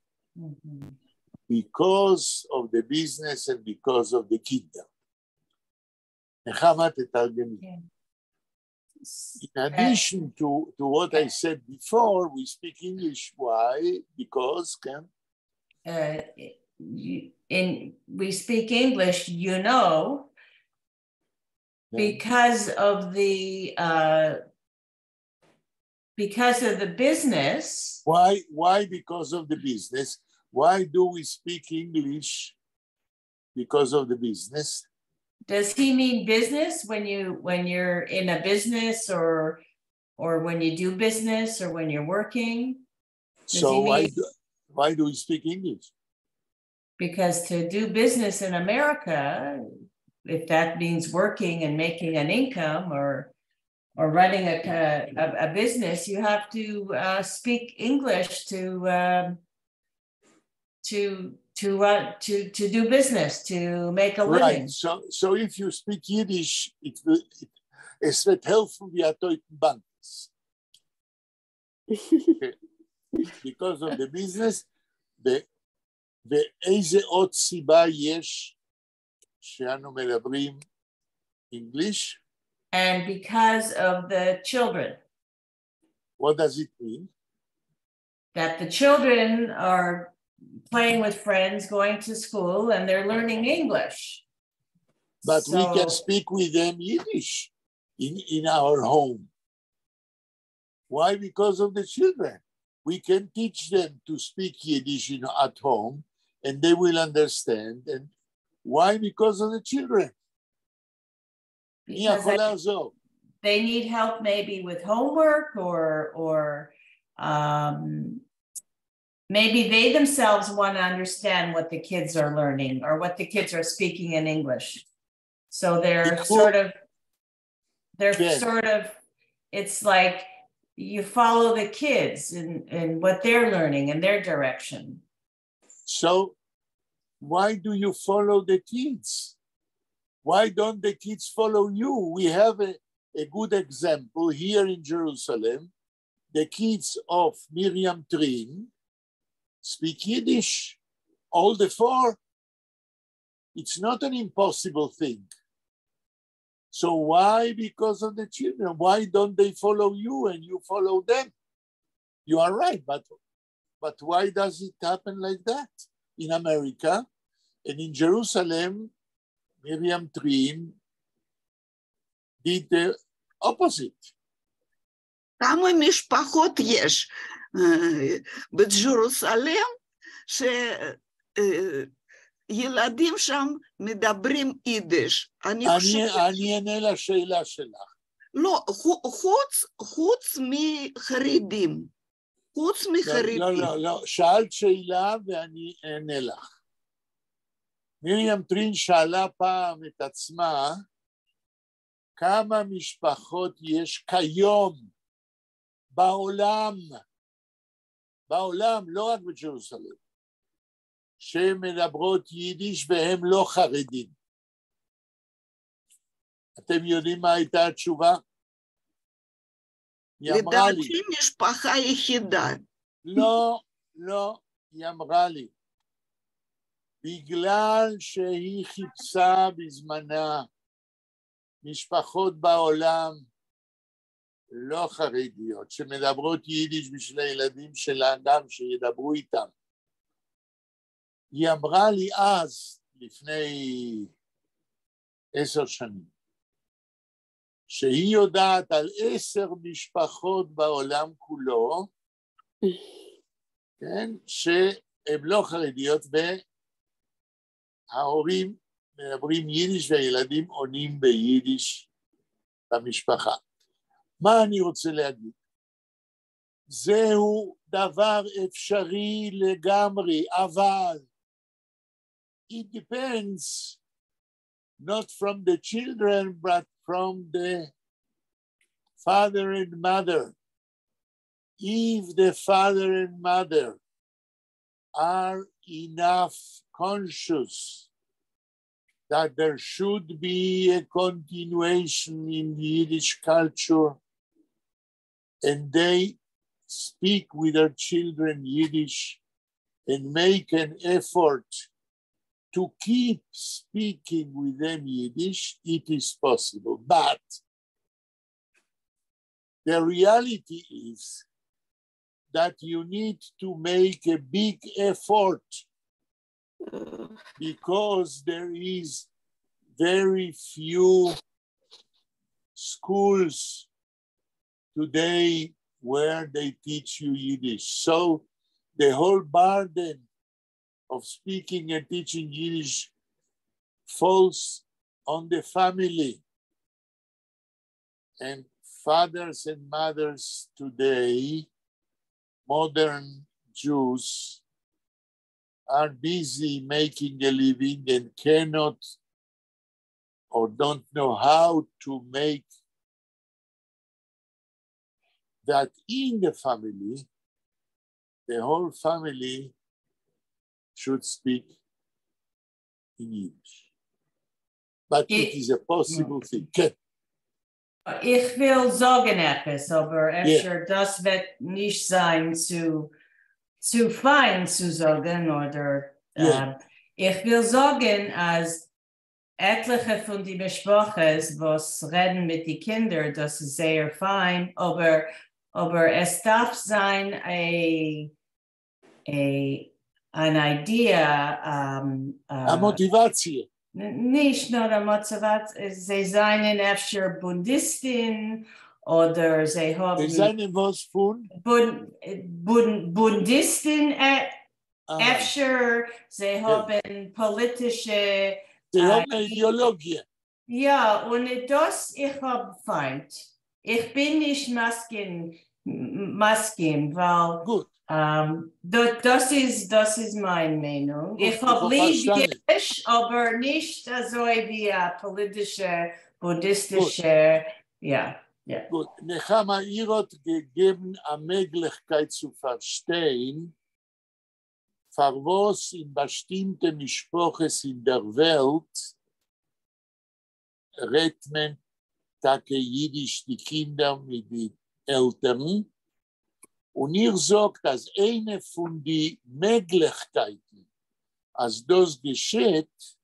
because of the business and because of the Kinder. In addition to what I said before, we speak English. Why? Because, we speak English, you know, because of the business. Why because of the business? Why do we speak English because of the business? Does he mean business when you're in a business or when you do business or when you're working? So why do we speak English? Because to do business in America, if that means working and making an income or running a business, you have to speak English to do business, to make a living. Right. So if you speak Yiddish, es wird helfen wie a teuten Bandes. Because of the business, ואיזה עוד סיבה יש שאנו מדברים English? And because of the children. What does it mean? That the children are playing with friends, going to school, and they're learning English. But we can speak with them Yiddish in our home. Why? Because of the children. We can teach them to speak Yiddish at home, and they will understand. And why? Because of the children. Because they need help maybe with homework or maybe they themselves want to understand what the kids are learning or what the kids are speaking in English. So it's like you follow the kids in what they're learning in their direction. So why do you follow the kids? Why don't the kids follow you? We have a good example here in Jerusalem. The kids of Miriam Trin speak Yiddish, all the four. It's not an impossible thing. So why? Because of the children. Why don't they follow you and you follow them? You are right, but why does it happen like that? In America and in Jerusalem, Miriam Trin did the opposite. כמה משפחות יש בג'רוסלם שילדים שם מדברים יידיש. אני אענה לשאלה שלך. לא, חוץ מחרדים. חוץ מחרדים. לא, שאלת שאלה ואני אענה לך. מרים טרין שאלה פעם את עצמה, כמה משפחות יש כיום בעולם, לא רק בג'רוסלם, שמדברות יידיש והם לא חרדים. אתם יודעים מה הייתה התשובה? היא אמרה לי. לדעתי משפחה יחידה. לא, היא אמרה לי. בגלל שהיא חיפשה בזמנה משפחות בעולם לא חרדיות, שמדברות יידיש בשביל הילדים שלה גם שידברו איתם. היא אמרה לי אז, לפני 10 שנים, שהיא יודעת על 10 משפחות בעולם כולו, כן, שהן לא חרדיות, וההורים מדברים יידיש והילדים עונים ביידיש במשפחה. מה אני רוצה להגיד? זהו דבר אפשרי לגמרי, אבל it depends not from the children, but from the father and mother. If the father and mother are enough conscious that there should be a continuation in the Yiddish culture, and they speak with their children Yiddish and make an effort to keep speaking with them Yiddish, it is possible. But the reality is that you need to make a big effort Because there is very few schools today where they teach you Yiddish. So the whole burden of speaking and teaching Yiddish falls on the family. And fathers and mothers today, modern Jews, are busy making a living and cannot or don't know how to make that in the family, the whole family should speak in Yiddish. But it is a possible thing. Ich will sagen etwas, aber das wird nicht sein zu fein zu sagen, oder ich will sagen, als etliche von die Besprachers, was reden mit die Kinder, das ist sehr fein, aber es darf sein eine Idee, a Motivation. Nicht nur eine Motivation, sie seien öfter Bundistin oder sie haben... Sie seien was von? Bundistin öfter, sie haben politische... Sie haben eine Ideologie. Ja, und das ich habe Feind. Ich bin nicht Masken, weil... Gut. Das ist meine Meinung. Ich habe lieb Yiddish, aber nicht so wie politische, buddhistische, ja. Gut, Nechama, ihr habt gegeben eine Möglichkeit zu verstehen, für was in bestimmten Sprachen in der Welt redet man Tage Jiddisch die Kinder mit den Eltern. Und ihr sagt, dass eine von den Möglichkeiten, als das geschieht,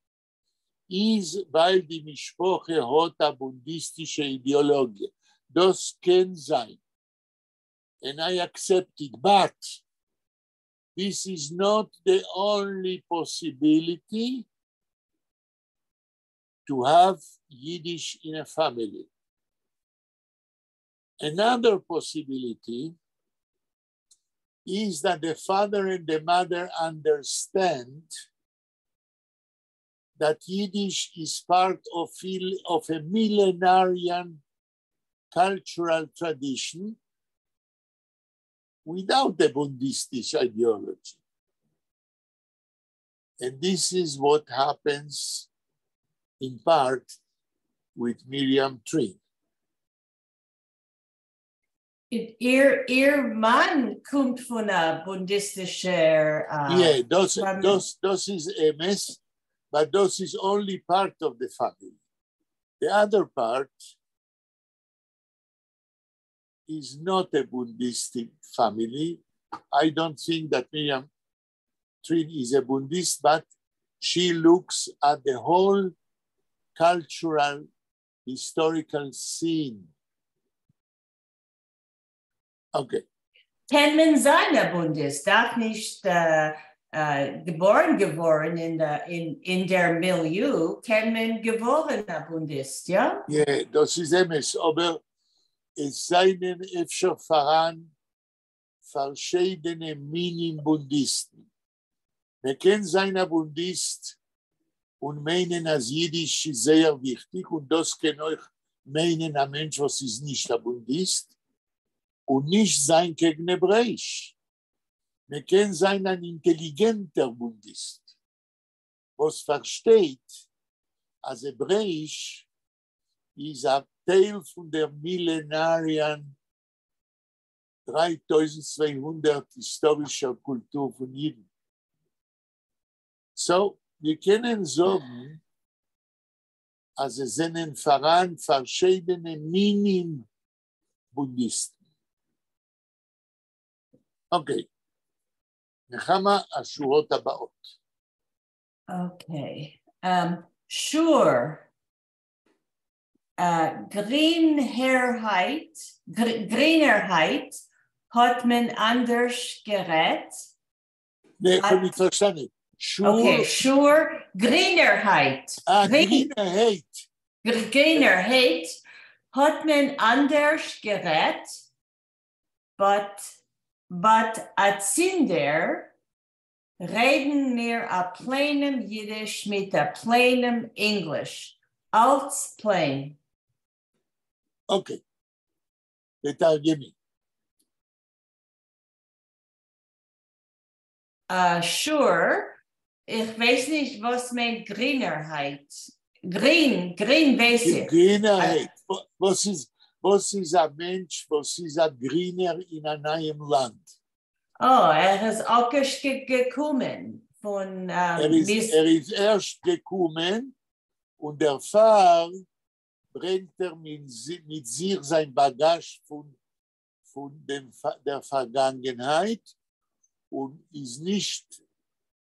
ist, weil die Mischproche hat eine bundistische Ideologie. Das kann sein. And I accept it, but this is not the only possibility to have Yiddish in a family. Another possibility is that the father and the mother understand that Yiddish is part of a millenarian cultural tradition without the Bundistic ideology. And this is what happens in part with Miriam Trin. Ihr Mann kommt von einer bundistischen... Yeah, das ist a mess, but this is only part of the family. The other part is not a Bundistic family. I don't think that Miriam Trin is a Bundist, but she looks at the whole cultural, historical scene. Okay. Kann man sein, der Bundist, darf nicht geboren geworden in der Milieu, kann man geborener Bundist, ja? Ja, das ist emes, aber es seien öfter voran verschiedene Mini-Bundisten. Man kann sein ein Bundist und meinen, als Jiddisch ist sehr wichtig, und das kann euch meinen, ein Mensch, was ist nicht ein Bundist, und nicht sein gegen Hebräisch. Man kann sein ein intelligenter Bundist, was versteht, als Hebräisch ist ein Teil von der millenarian 3200 historischer Kultur von Jiden. So, wir können sagen, als es sind voran verschiedene Minim-Bundisten. Okay. Nechama, השורות הבאות. Okay. Sure. Greenerheit hat man anders gerät. Nee, ich habe nicht verstanden. Sure. Okay, sure. Greenerheit. Greenerheit. Greenerheit hat man anders gerät, but at Zinder reden wir a plainem Yiddish mit a plainem English. Als plain. Okay. תתרגמי. Sure. Ich weiß nicht, was meint Greenerheit. Green weiß ich. Greenerheit. Was ist ein Mensch, was ist ein Greener in einem Land? Oh, ist auch gekommen. Von, ist erst gekommen und der Fahrer bringt mit sich sein Bagage von der Vergangenheit und ist nicht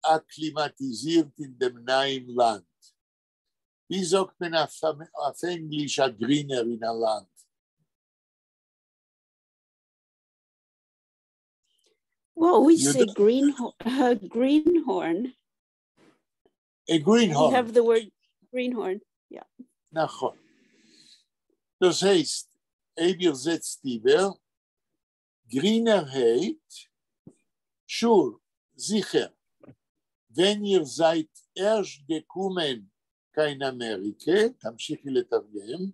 akklimatisiert in dem neuen Land. Wie sagt man auf Englisch ein Greener in einem Land? Well, we say greenhorn. A greenhorn. We have the word greenhorn. Yeah. נכון. Das heißt, übersetzt über Greenerheit, sure, sicher, wenn ihr seid erst gekommen kein Amerika, תמשיכי לתרגם.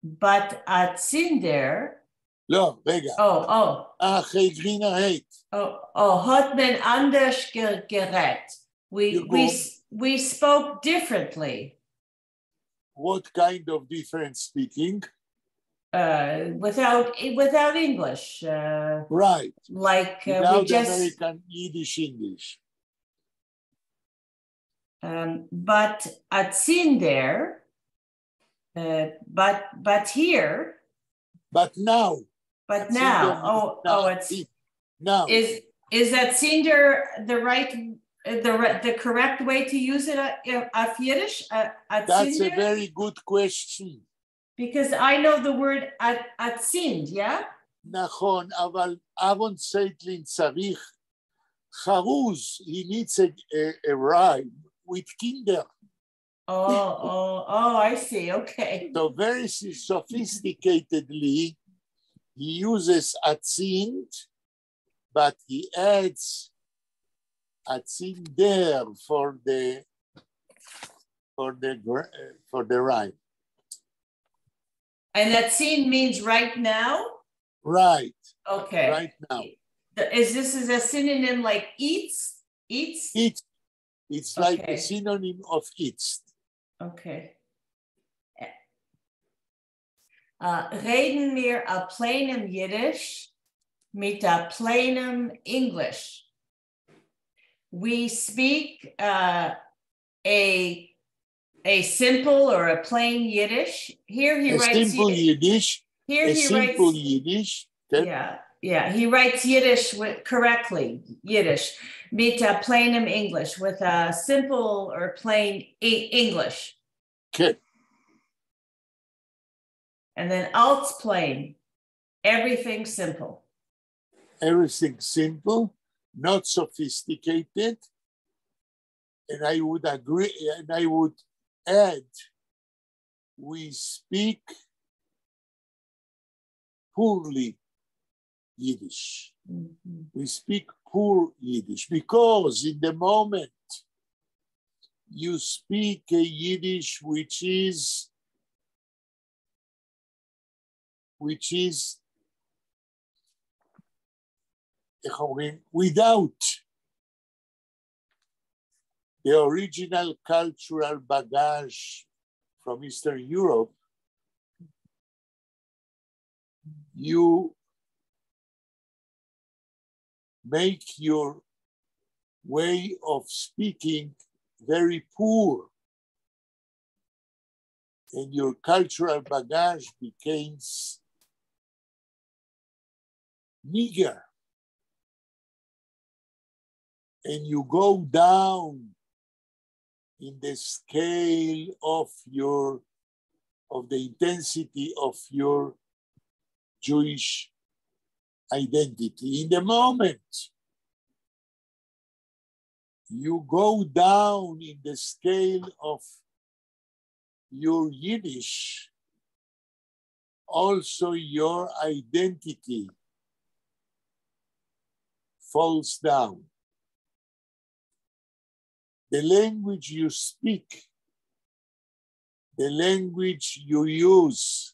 But at Zinder. לא, רגע. אחרי Greenerheit. Hat man anders gerät. We spoke differently. What kind of different speaking? Without English. Right. Like without we just American Yiddish English. But at Zinder, but here. But now. But now. It's now. Is that Zinder the correct way to use it at Yiddish? That's a very good question. Because I know the word at Zind, yeah? נכון, אבל אהרון צייטלין צריך חרוז, he needs a rhyme with kinder. I see, okay. So very sophisticatedly, he uses atzind, but he adds atzinder for the rhyme. And atzin means right now? Right. Okay. Right now. Is this a synonym like eats? Eats? Eats. It's like a synonym of eats. Okay. Reden wir a plainem Yiddish mit a plainem English. We speak a simple or a plain Yiddish. Here he writes simple Yiddish. Here he writes Yiddish. Yeah. He writes Yiddish correctly. Yiddish mit a plainem English with a simple or plain English. Okay. And then als plain, everything simple. Everything simple, not sophisticated. And I would agree, and I would add, we speak poorly Yiddish. Mm-hmm. We speak poor Yiddish because in the moment you speak a Yiddish which is without the original cultural baggage from Eastern Europe, you make your way of speaking very poor, and your cultural baggage becomes meager, and you go down in the scale of the intensity of your Jewish identity. In the moment you go down in the scale of your Yiddish, also your identity falls down. The language you speak, the language you use,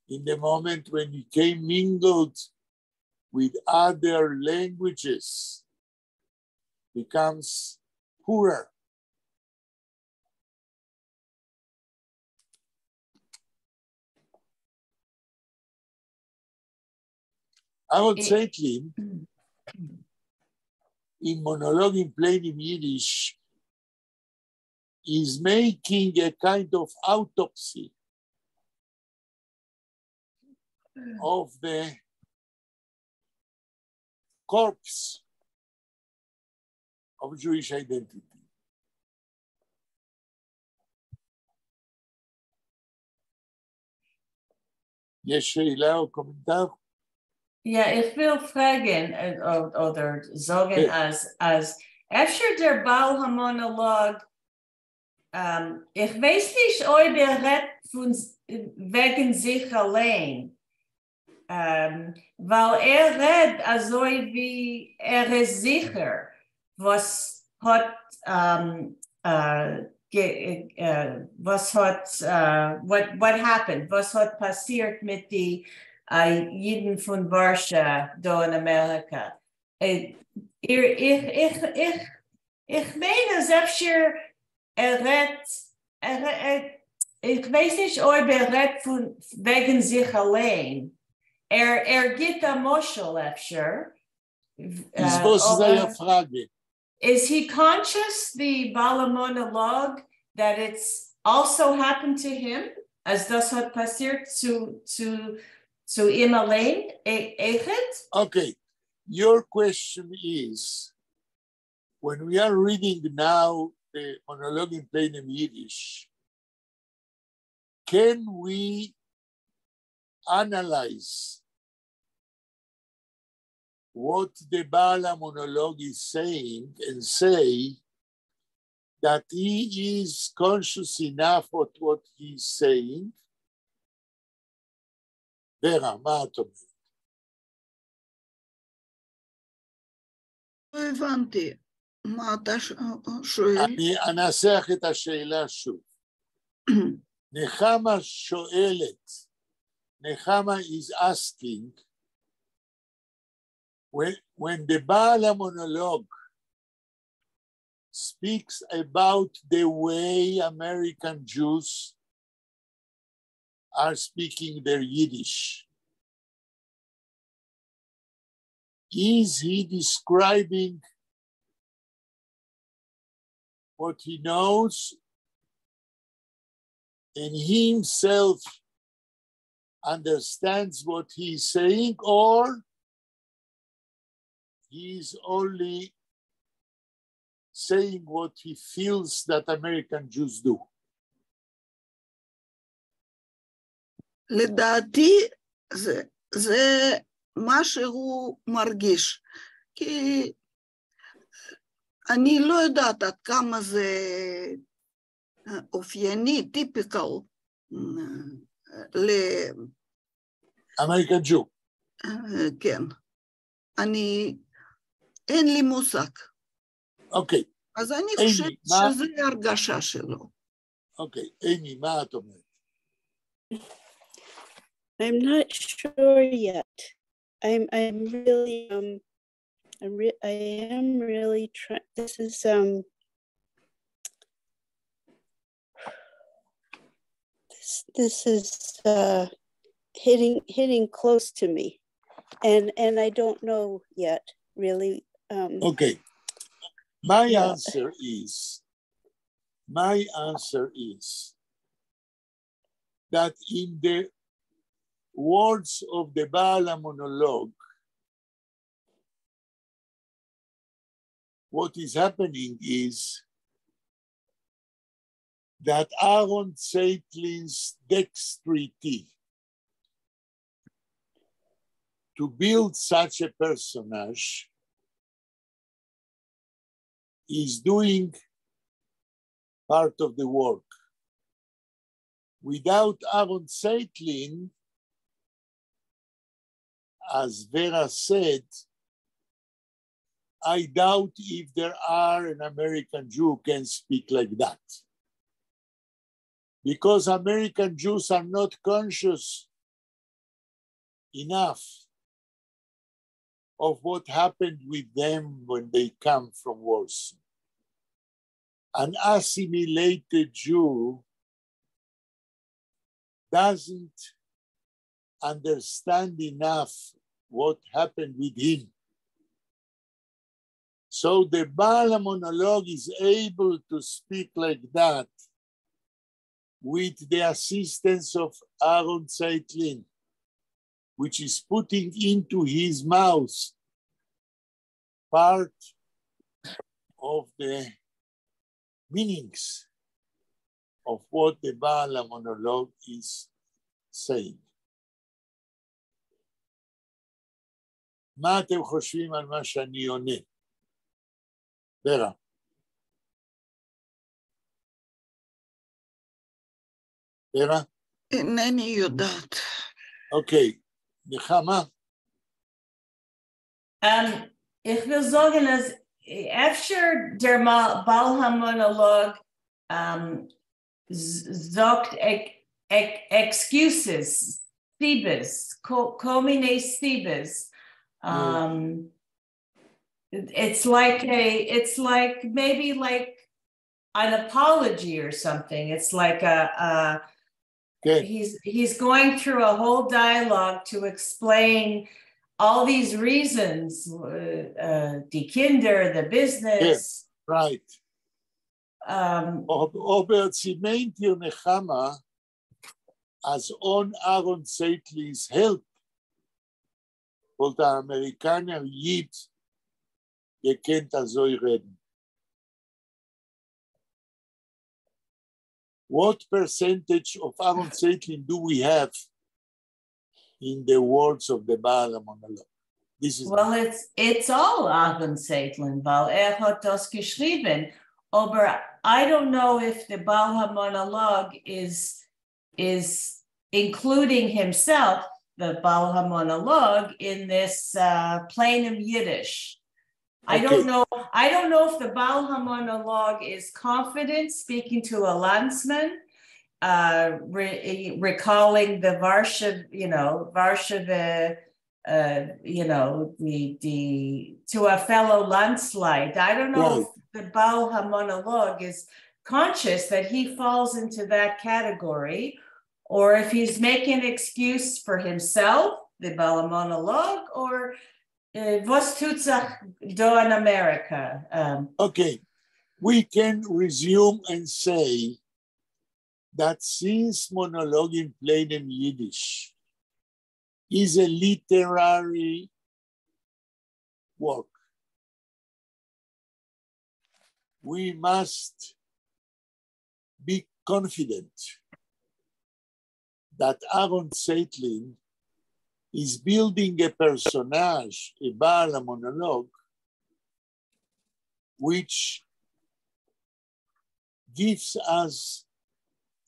in the moment when you came mingled with other languages, becomes poorer. I would say to him, in monologue in plain in Yiddish, is making a kind of autopsy of the corpse of Jewish identity. יש שאלה או קומנטר? Ja, ich will fragen oder sagen, als öfter der Baumonolog, ich weiß nicht, ob redet wegen sich allein, weil redet also wie ist sicher, was hat what happened, was hat passiert mit die Jiden von Warschau da in Amerika. Ich meine, selbst ich weiß nicht, ob redet wegen sich allein. Geht am Moschel, öfter. Is he conscious, the Bala monologue, that it's also happened to him, as das hat passiert zu ihm allein? Okay, your question is, when we are reading now the monologue in plain Yiddish, can we analyze what the Bala monologue is saying and say that he is conscious enough of what he's saying? Vera, מה את אומרת? לא הבנתי מה אתה שואל. אני אנסח את השאלה שוב. נחמה שואלת, Nechama is asking, when the Bala monologue speaks about the way American Jews are speaking their Yiddish, is he describing what he knows and he himself understands what he's saying, or he's only saying what he feels that American Jews do? לדעתי זה מה שהוא מרגיש, כי אני לא יודעת עד כמה זה אופייני, טיפיקל, American Jew. כן. אין לי מושג. אוקיי. אז אני חושבת שזה הרגשה שלו. אוקיי, איני, מה את אומרת? I'm not sure yet. I am really trying. This is hitting close to me, and I don't know yet really. Okay, my answer is that in the words of the Bala monologue, what is happening is that Aaron Zeitlin's dexterity to build such a personage is doing part of the work. Without Aaron Zeitlin, as Vera said, I doubt if there are an American Jew who can speak like that. Because American Jews are not conscious enough of what happened with them when they come from Warsaw. An assimilated Jew doesn't understand enough what happened with him. So the Baal HaMonolog is able to speak like that with the assistance of Aaron Zeitlin, which is putting into his mouth part of the meanings of what the Baal HaMonolog is saying. מה אתם חושבים על מה שאני עונה? ורה. ורה? אינני יודעת. אוקיי. נחמה? Ich will sagen, dass efter der Baal HaMonolog sagt excuses, sibes, komine sibes. It's like maybe like an apology or something. It's like he's going through a whole dialogue to explain all these reasons, the kinder, the business. Yes, right. Ober Zimentir Nechama, as on Aaron Zeitlin's help, wollte der Amerikaner Jid gekannt so reden. What percentage of Aaron Zeitlin do we have in the words of the Baal HaMonolog? This is it's all Aaron Zeitlin, weil hat das geschrieben. Aber I don't know if the Baal HaMonolog is including himself, the Baal HaMonolog, in this plain Yiddish. Okay. I don't know if the Baal HaMonolog is confident speaking to a landsman, recalling the Varshav, to a fellow landslide. I don't know if the Baal HaMonolog is conscious that he falls into that category, or if he's making an excuse for himself, the Baal HaMonolog, or was tut sich do in America? Okay, we can resume and say that since monologue in plain Yiddish is a literary work, we must be confident that Aaron Zeitlin is building a personage, a Baal HaMonolog, which gives us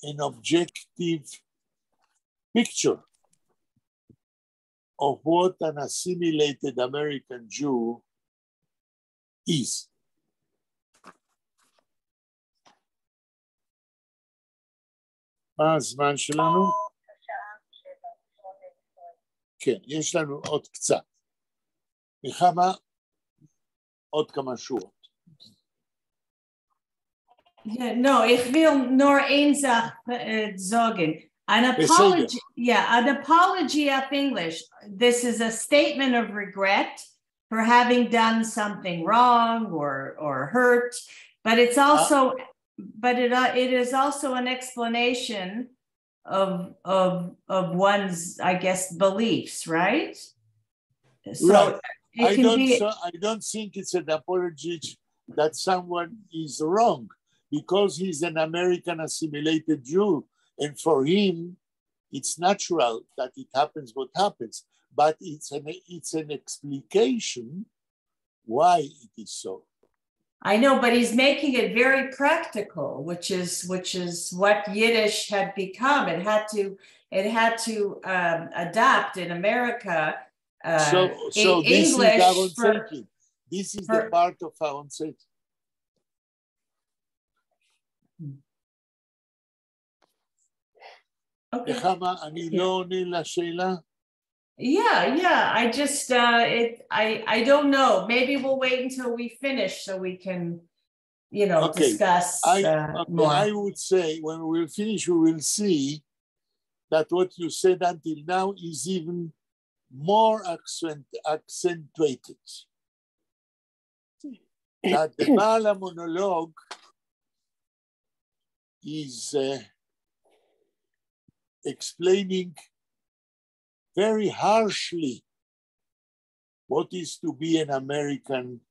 an objective picture of what an assimilated American Jew is. מה הזמן שלנו? כן, יש לנו עוד קצת. נחמה, עוד כמה שורות. No, ich will nur eine Sache sagen. An apology of English. This is a statement of regret for having done something wrong or hurt, but it's also, it is also an explanation of one's, I guess, beliefs, right? So right. I don't think it's an apology that someone is wrong, because he's an American assimilated Jew, and for him, it's natural that it happens what happens. but it's an explication why it is so. I know, but he's making it very practical, which is what Yiddish had become. It had to adapt in America. So this English is Aaron Seitlin. This is the part of Aaron Seitlin. Okay. נחמה, אני לא עונה לשאלה? Yeah. I just I don't know. Maybe we'll wait until we finish so we can, discuss more. I would say when we will finish, we will see that what you said until now is even more accentuated. That the Baal HaMonolog is explaining very harshly what is to be an American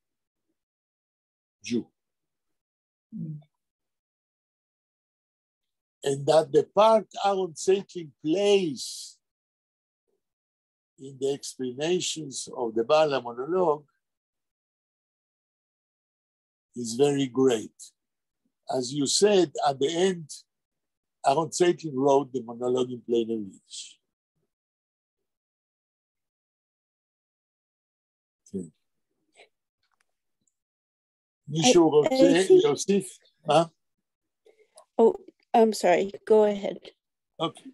Jew. And that the part Aaron Seitlin plays in the explanations of the Baal HaMonolog is very great. As you said, at the end, Aaron Seitlin wrote the monologue in plain English. Okay. מישהו רוצה להוסיף? Oh, I'm sorry. Go ahead. Okay.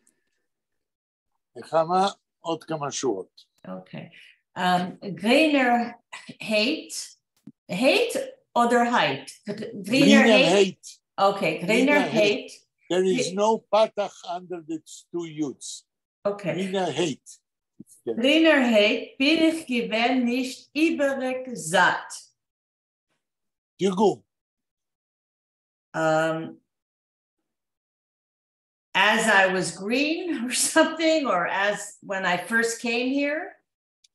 נחמה, עוד כמה שורות. Okay. Greiner hate oder height? Greiner hate. Okay, Greiner hate. There is no patach under the two youths. Okay. Greiner hate. Greiner hate, bin ich gewinn nicht übrig satt. תרגום. As I was green or something, or as when I first came here,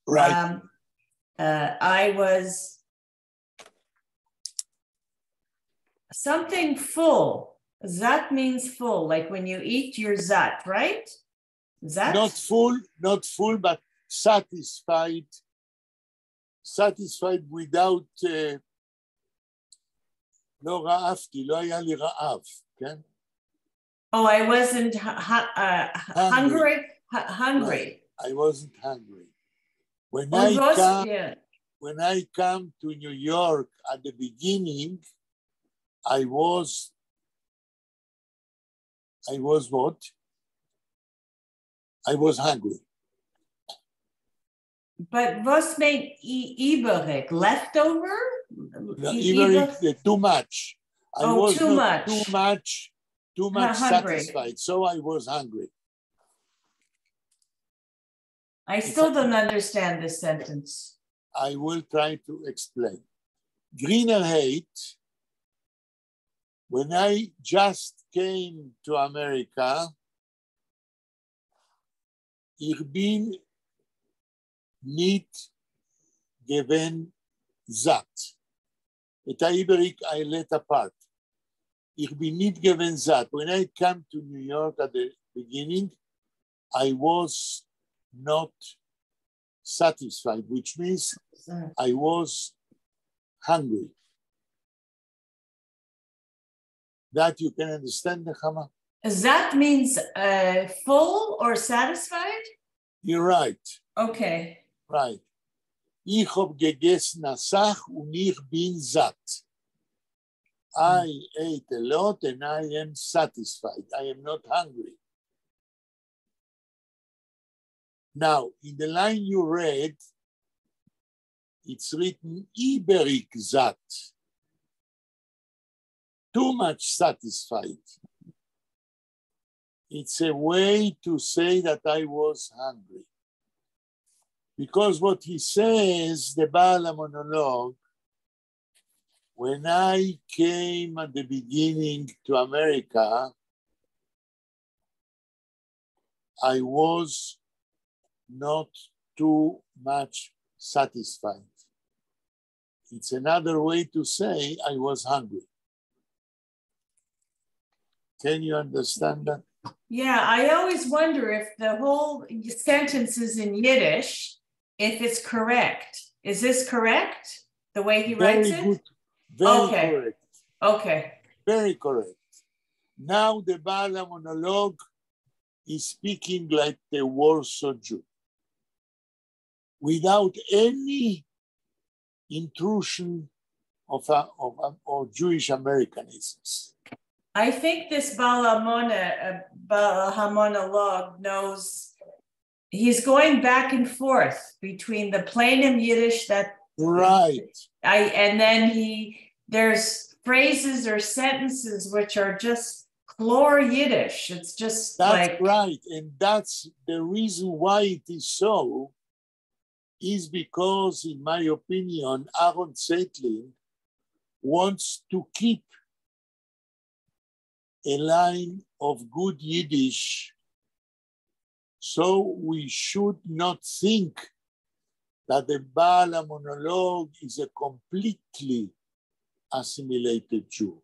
right? I was something full. Zat means full, like when you eat your zat, right? Zat? Not full, but satisfied. Satisfied without, לא רעבתי, לא היה לי רעב, כן? Oh, I wasn't hungry. Hungry. I wasn't hungry. When I come to New York at the beginning, I was what? I was hungry. But was made übrig? Leftover? Übrig, too much. I was too much. Too much satisfied, so I was hungry. I still don't understand this sentence. I will try to explain. Greiner hate, when I just came to America, ich bin nicht gewinn satt. את העבריק I let apart. Ich bin nicht gewinn satt. When I came to New York at the beginning, I was not satisfied, which means I was hungry. That you can understand, Nechama? That means full or satisfied? You're right. Okay. Right. Ich hab gegessen Sach und ich bin satt. I ate a lot and I am satisfied. I am not hungry. Now, in the line you read, it's written Iberik Zat. Too much satisfied. It's a way to say that I was hungry. Because what he says, the Baal HaMonolog, when I came at the beginning to America, I was not too much satisfied. It's another way to say I was hungry. Can you understand that? Yeah, I always wonder if the whole sentence is in Yiddish, if it's correct. Is this correct? The way he writes it? Good. Very correct. Okay. Very correct. Now the Baal HaMonologue is speaking like the Warsaw Jew, without any intrusion of Jewish Americanisms. I think this Baal HaMonologue knows he's going back and forth between the plain Yiddish that and then there's phrases or sentences which are just chlor Yiddish. It's just that's right, and that's the reason why it is so. Is because, in my opinion, Aaron Zeitlin wants to keep a line of good Yiddish, so we should not think that the Baal HaMonologue is a completely assimilated Jew.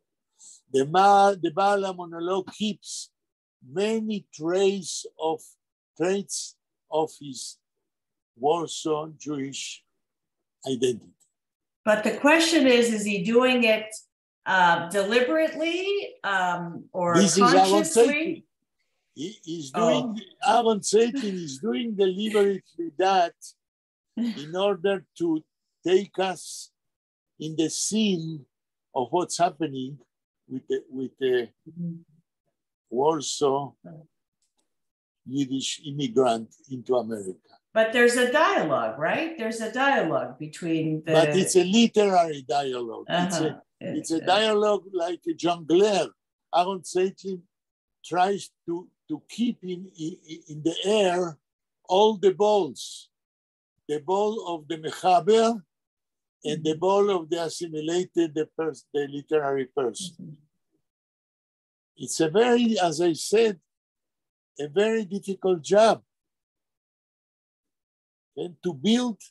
The Baal HaMonologue keeps many traits of his Warsaw Jewish identity. But the question is he doing it deliberately or this consciously? He's doing, Aaron Zeitlin is doing deliberately that in order to take us in the scene of what's happening with the Warsaw Yiddish immigrant into America. But there's a dialogue, right? There's a dialogue between the... But it's a literary dialogue. It's a dialogue like a jongleur. Aaron Zeitlin tries to keep in the air all the balls. The ball of the mechaber and the ball of the assimilated, the literary person. It's a very, as I said, a very difficult job. And to build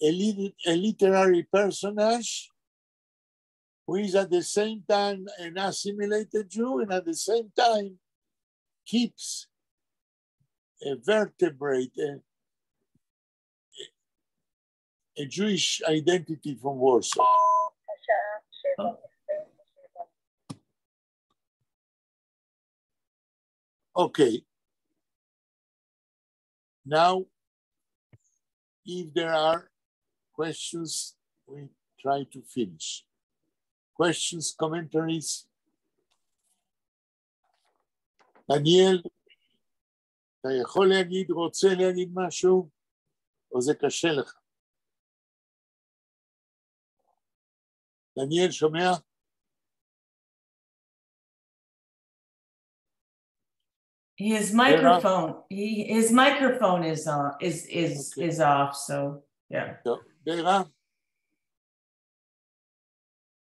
a literary personage who is at the same time an assimilated Jew and at the same time keeps a vertebrate, a Jewish identity from Warsaw. Okay. Now, if there are questions, we try to finish. Questions, commentaries? דניאל, אתה יכול להגיד, רוצה להגיד משהו, או זה קשה לך? דניאל, שומע? His microphone, his microphone is on, is off, so yeah. דרה?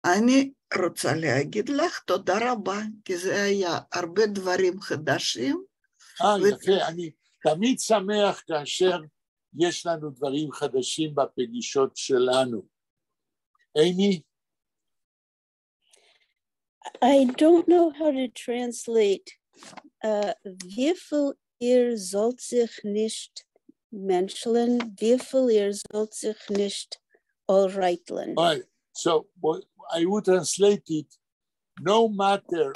אני רוצה להגיד לך תודה רבה, כי זה היה הרבה דברים חדשים. יפה, אני תמיד שמח כאשר יש לנו דברים חדשים בפגישות שלנו. אימי? I don't know how to translate. Wie viel sollt sich nicht menscheln, wie viel sollt sich nicht allrightlen. All right, so I would translate it, no matter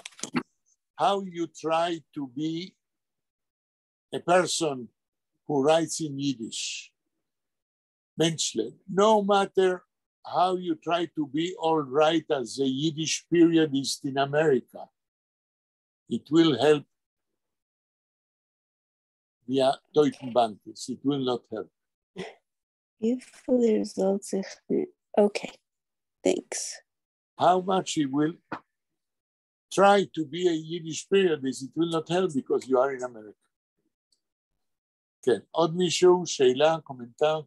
how you try to be a person who writes in Yiddish, menscheln, no matter how you try to be all right as a Yiddish periodist in America, it will help via Teutenbankes. It will not help. Okay, thanks. How much it will try to be a Yiddish periodist, it will not help because you are in America. כן, עוד מישהו, שאלה, קומנטר?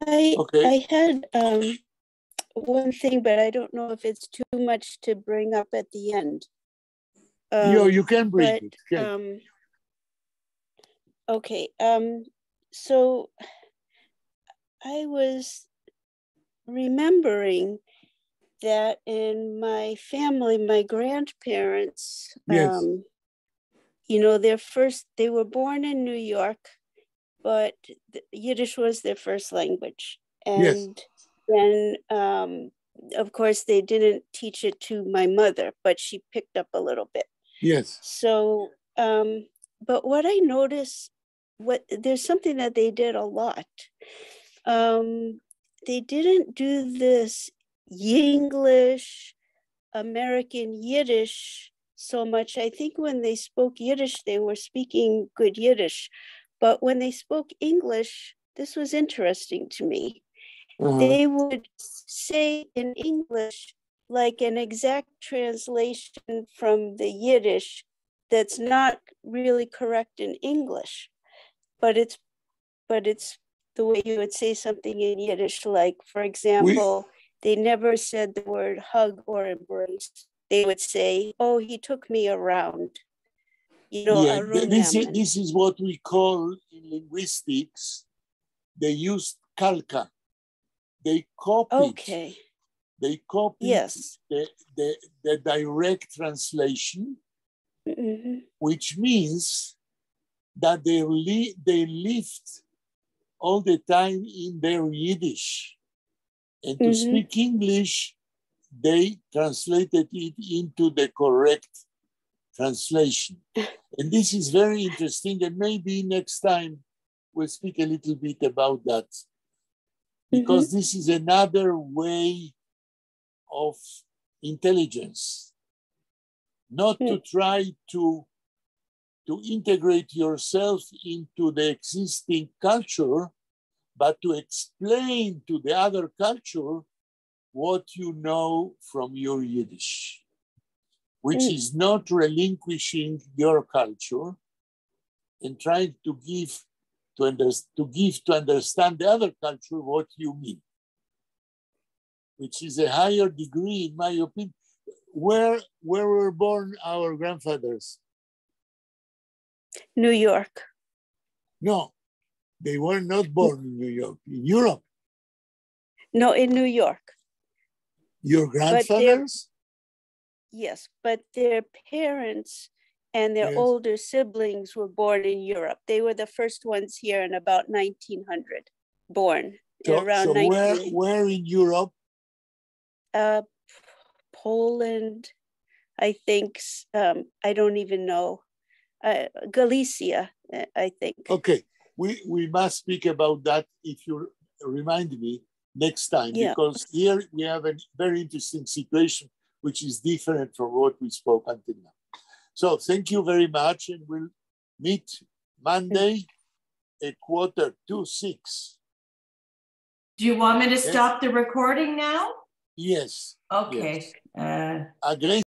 I had one thing, but I don't know if it's too much to bring up at the end. You can bring it. Okay. So I was remembering that in my family, my grandparents, Yes. you know, they were born in New York, but Yiddish was their first language. And then, of course, they didn't teach it to my mother, but she picked up a little bit. Yes. So, but what I noticed, there's something that they did a lot. They didn't do this Yinglish, American Yiddish so much. I think when they spoke Yiddish, they were speaking good Yiddish. But when they spoke English, this was interesting to me. They would say in English, like an exact translation from the Yiddish that's not really correct in English, but it's the way you would say something in Yiddish. Like, for example, they never said the word hug or embrace. They would say, "Oh, he took me around." You know, this is what we call in linguistics, they used calca. They copied. They copied the direct translation, which means that they lived all the time in their Yiddish. And to speak English, they translated it into the correct translation. And this is very interesting. And maybe next time we'll speak a little bit about that. Because this is another way of intelligence. Not to try to integrate yourself into the existing culture, but to explain to the other culture what you know from your Yiddish, which is not relinquishing your culture and trying to give to understand the other culture what you mean, which is a higher degree, in my opinion. Where were born our grandfathers? New York. No, they were not born in New York, in Europe. No, in New York. Your grandfathers? Yes, but their parents and their older siblings were born in Europe. They were the first ones here in about 1900, born around 1900. Where in Europe? Poland, I think. I don't even know. Galicia, I think. Okay, we must speak about that if you remind me next time, because here we have a very interesting situation which is different from what we spoke until now. So thank you very much, and we'll meet Monday at 5:45. Do you want me to stop the recording now? Yes. Okay. Yes.